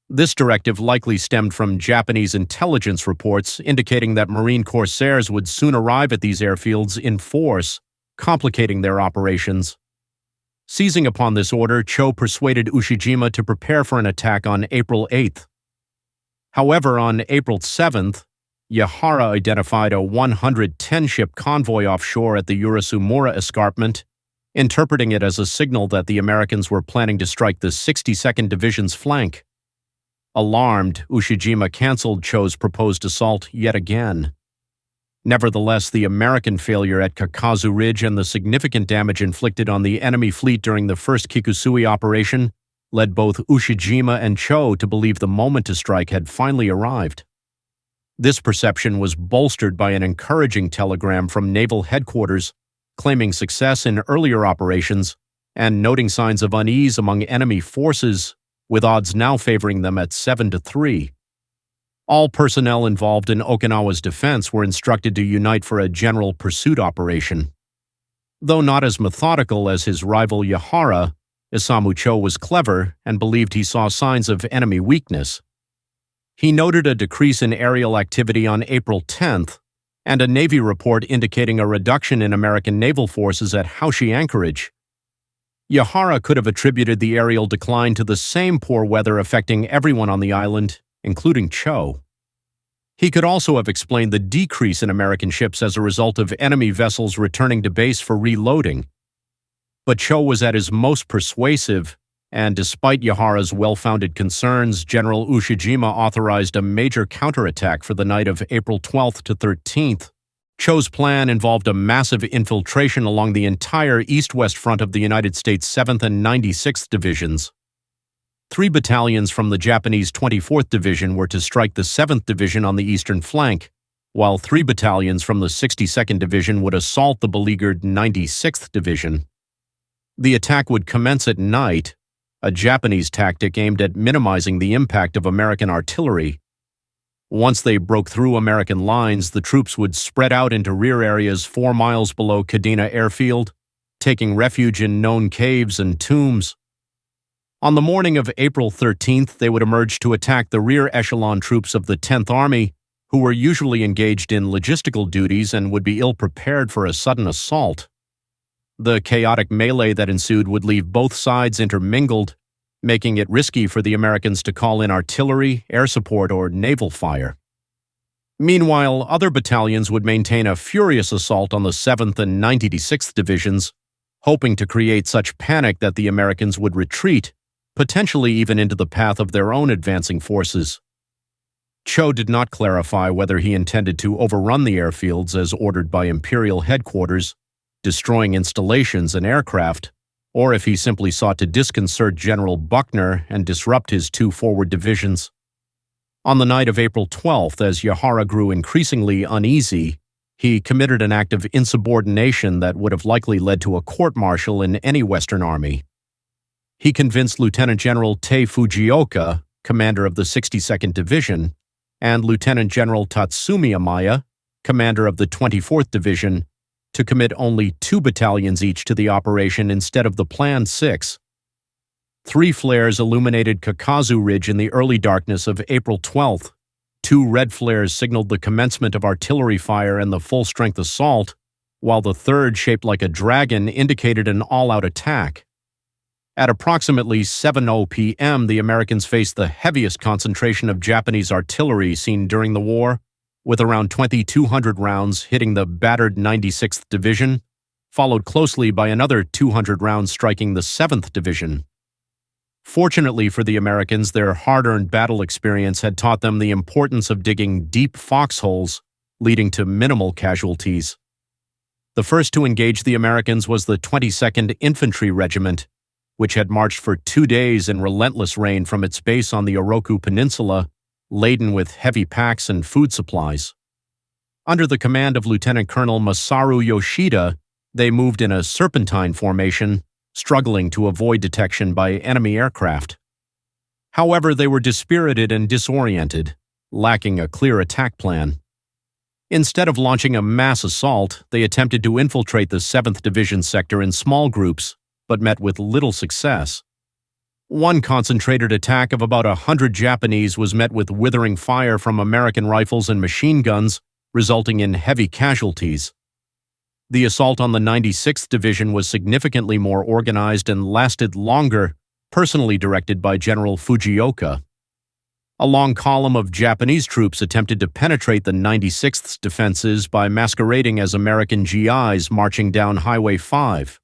This directive likely stemmed from Japanese intelligence reports indicating that Marine corsairs would soon arrive at these airfields in force, complicating their operations. Seizing upon this order, Cho persuaded Ushijima to prepare for an attack on April 8th. However, on April 7th, Yahara identified a 110-ship convoy offshore at the Urasumura escarpment, interpreting it as a signal that the Americans were planning to strike the 62nd Division's flank. Alarmed, Ushijima canceled Cho's proposed assault yet again. Nevertheless, the American failure at Kamikaze Ridge and the significant damage inflicted on the enemy fleet during the first Kikusui operation led both Ushijima and Cho to believe the moment to strike had finally arrived. This perception was bolstered by an encouraging telegram from naval headquarters claiming success in earlier operations and noting signs of unease among enemy forces, with odds now favoring them at 7-3. All personnel involved in Okinawa's defense were instructed to unite for a general pursuit operation. Though not as methodical as his rival Yahara, Isamu Cho was clever and believed he saw signs of enemy weakness. He noted a decrease in aerial activity on April 10th and a Navy report indicating a reduction in American naval forces at Haoshi Anchorage. Yahara could have attributed the aerial decline to the same poor weather affecting everyone on the island, including Cho. He could also have explained the decrease in American ships as a result of enemy vessels returning to base for reloading. But Cho was at his most persuasive, and despite Yahara's well-founded concerns, General Ushijima authorized a major counterattack for the night of April 12th to 13th. Cho's plan involved a massive infiltration along the entire east-west front of the United States 7th and 96th Divisions. 3 battalions from the Japanese 24th Division were to strike the 7th Division on the eastern flank, while 3 battalions from the 62nd Division would assault the beleaguered 96th Division. The attack would commence at night, a Japanese tactic aimed at minimizing the impact of American artillery. Once they broke through American lines, the troops would spread out into rear areas 4 miles below Kadena Airfield, taking refuge in known caves and tombs. On the morning of April 13th, they would emerge to attack the rear echelon troops of the 10th Army, who were usually engaged in logistical duties and would be ill-prepared for a sudden assault. The chaotic melee that ensued would leave both sides intermingled, making it risky for the Americans to call in artillery, air support, or naval fire. Meanwhile, other battalions would maintain a furious assault on the 7th and 96th Divisions, hoping to create such panic that the Americans would retreat, potentially even into the path of their own advancing forces. Cho did not clarify whether he intended to overrun the airfields as ordered by Imperial headquarters, destroying installations and aircraft, or if he simply sought to disconcert General Buckner and disrupt his 2 forward divisions. On the night of April 12th, as Yahara grew increasingly uneasy, he committed an act of insubordination that would have likely led to a court-martial in any Western army. He convinced Lieutenant General Tei Fujioka, commander of the 62nd Division, and Lieutenant General Tatsumi Amaya, commander of the 24th Division, to commit only 2 battalions each to the operation instead of the planned 6. 3 flares illuminated Kamikaze Ridge in the early darkness of April 12th, Two red flares signaled the commencement of artillery fire and the full-strength assault, while the third, shaped like a dragon, indicated an all-out attack. At approximately 7:00 p.m., the Americans faced the heaviest concentration of Japanese artillery seen during the war, with around 2,200 rounds hitting the battered 96th Division, followed closely by another 200 rounds striking the 7th Division. Fortunately for the Americans, their hard-earned battle experience had taught them the importance of digging deep foxholes, leading to minimal casualties. The first to engage the Americans was the 22nd Infantry Regiment, which had marched for 2 days in relentless rain from its base on the Oroku Peninsula, laden with heavy packs and food supplies. Under the command of Lieutenant Colonel Masaru Yoshida, they moved in a serpentine formation, struggling to avoid detection by enemy aircraft. However, they were dispirited and disoriented, lacking a clear attack plan. Instead of launching a mass assault, they attempted to infiltrate the 7th Division sector in small groups, but met with little success. One concentrated attack of about 100 Japanese was met with withering fire from American rifles and machine guns, resulting in heavy casualties. The assault on the 96th Division was significantly more organized and lasted longer, personally directed by General Fujioka. A long column of Japanese troops attempted to penetrate the 96th's defenses by masquerading as American GIs marching down Highway 5.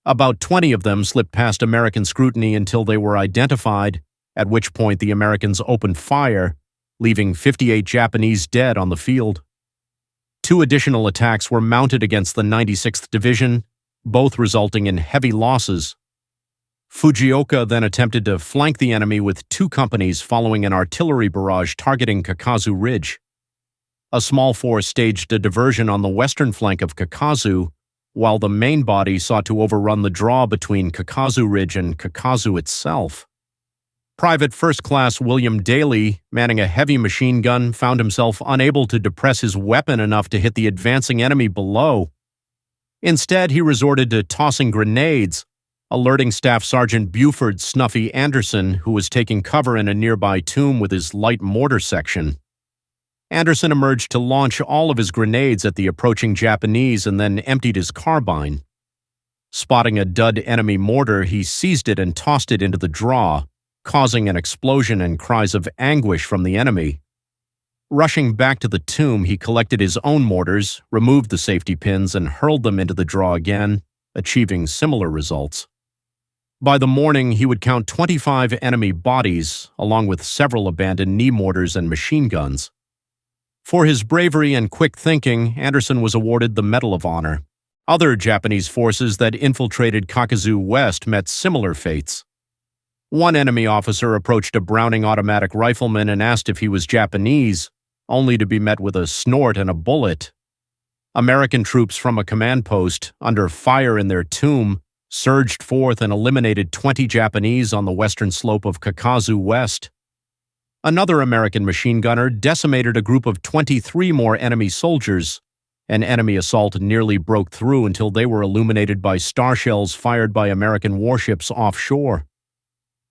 About 20 of them slipped past American scrutiny until they were identified, at which point the Americans opened fire, leaving 58 Japanese dead on the field. 2 additional attacks were mounted against the 96th Division, both resulting in heavy losses. Fujioka then attempted to flank the enemy with 2 companies following an artillery barrage targeting Kakazu Ridge. A small force staged a diversion on the western flank of Kakazu, while the main body sought to overrun the draw between Kakazu Ridge and Kakazu itself. Private First Class William Daly, manning a heavy machine gun, found himself unable to depress his weapon enough to hit the advancing enemy below. Instead, he resorted to tossing grenades, alerting Staff Sergeant Buford Snuffy Anderson, who was taking cover in a nearby tomb with his light mortar section. Anderson emerged to launch all of his grenades at the approaching Japanese and then emptied his carbine. Spotting a dud enemy mortar, he seized it and tossed it into the draw, causing an explosion and cries of anguish from the enemy. Rushing back to the tomb, he collected his own mortars, removed the safety pins, and hurled them into the draw again, achieving similar results. By the morning, he would count 25 enemy bodies, along with several abandoned knee mortars and machine guns. For his bravery and quick thinking, Anderson was awarded the Medal of Honor. Other Japanese forces that infiltrated Kakazu West met similar fates. One enemy officer approached a Browning automatic rifleman and asked if he was Japanese, only to be met with a snort and a bullet. American troops from a command post, under fire in their tomb, surged forth and eliminated 20 Japanese on the western slope of Kakazu West. Another American machine gunner decimated a group of 23 more enemy soldiers. An enemy assault nearly broke through until they were illuminated by star shells fired by American warships offshore.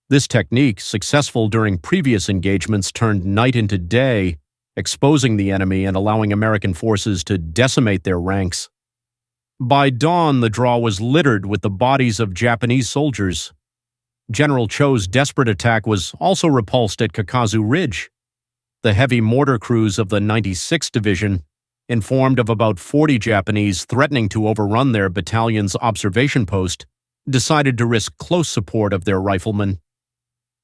This technique, successful during previous engagements, turned night into day, exposing the enemy and allowing American forces to decimate their ranks. By dawn, the draw was littered with the bodies of Japanese soldiers. General Cho's desperate attack was also repulsed at Kakazu Ridge. The heavy mortar crews of the 96th Division, informed of about 40 Japanese threatening to overrun their battalion's observation post, decided to risk close support of their riflemen.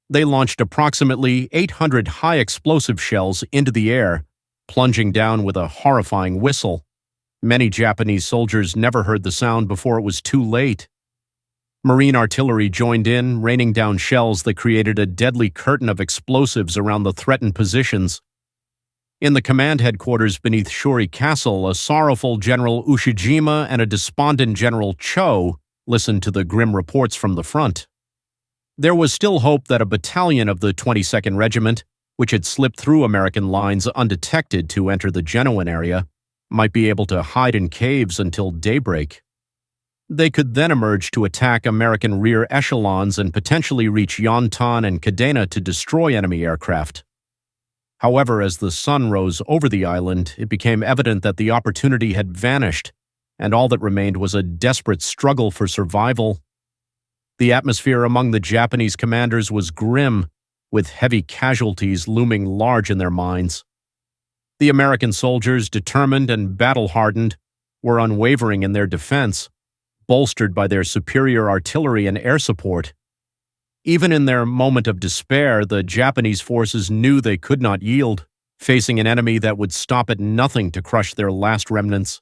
They launched approximately 800 high-explosive shells into the air, plunging down with a horrifying whistle. Many Japanese soldiers never heard the sound before it was too late. Marine artillery joined in, raining down shells that created a deadly curtain of explosives around the threatened positions. In the command headquarters beneath Shuri Castle, a sorrowful General Ushijima and a despondent General Cho listened to the grim reports from the front. There was still hope that a battalion of the 22nd Regiment, which had slipped through American lines undetected to enter the Genoan area, might be able to hide in caves until daybreak. They could then emerge to attack American rear echelons and potentially reach Yontan and Kadena to destroy enemy aircraft. However, as the sun rose over the island, it became evident that the opportunity had vanished, and all that remained was a desperate struggle for survival. The atmosphere among the Japanese commanders was grim, with heavy casualties looming large in their minds. The American soldiers, determined and battle-hardened, were unwavering in their defense, bolstered by their superior artillery and air support. Even in their moment of despair, the Japanese forces knew they could not yield, facing an enemy that would stop at nothing to crush their last remnants.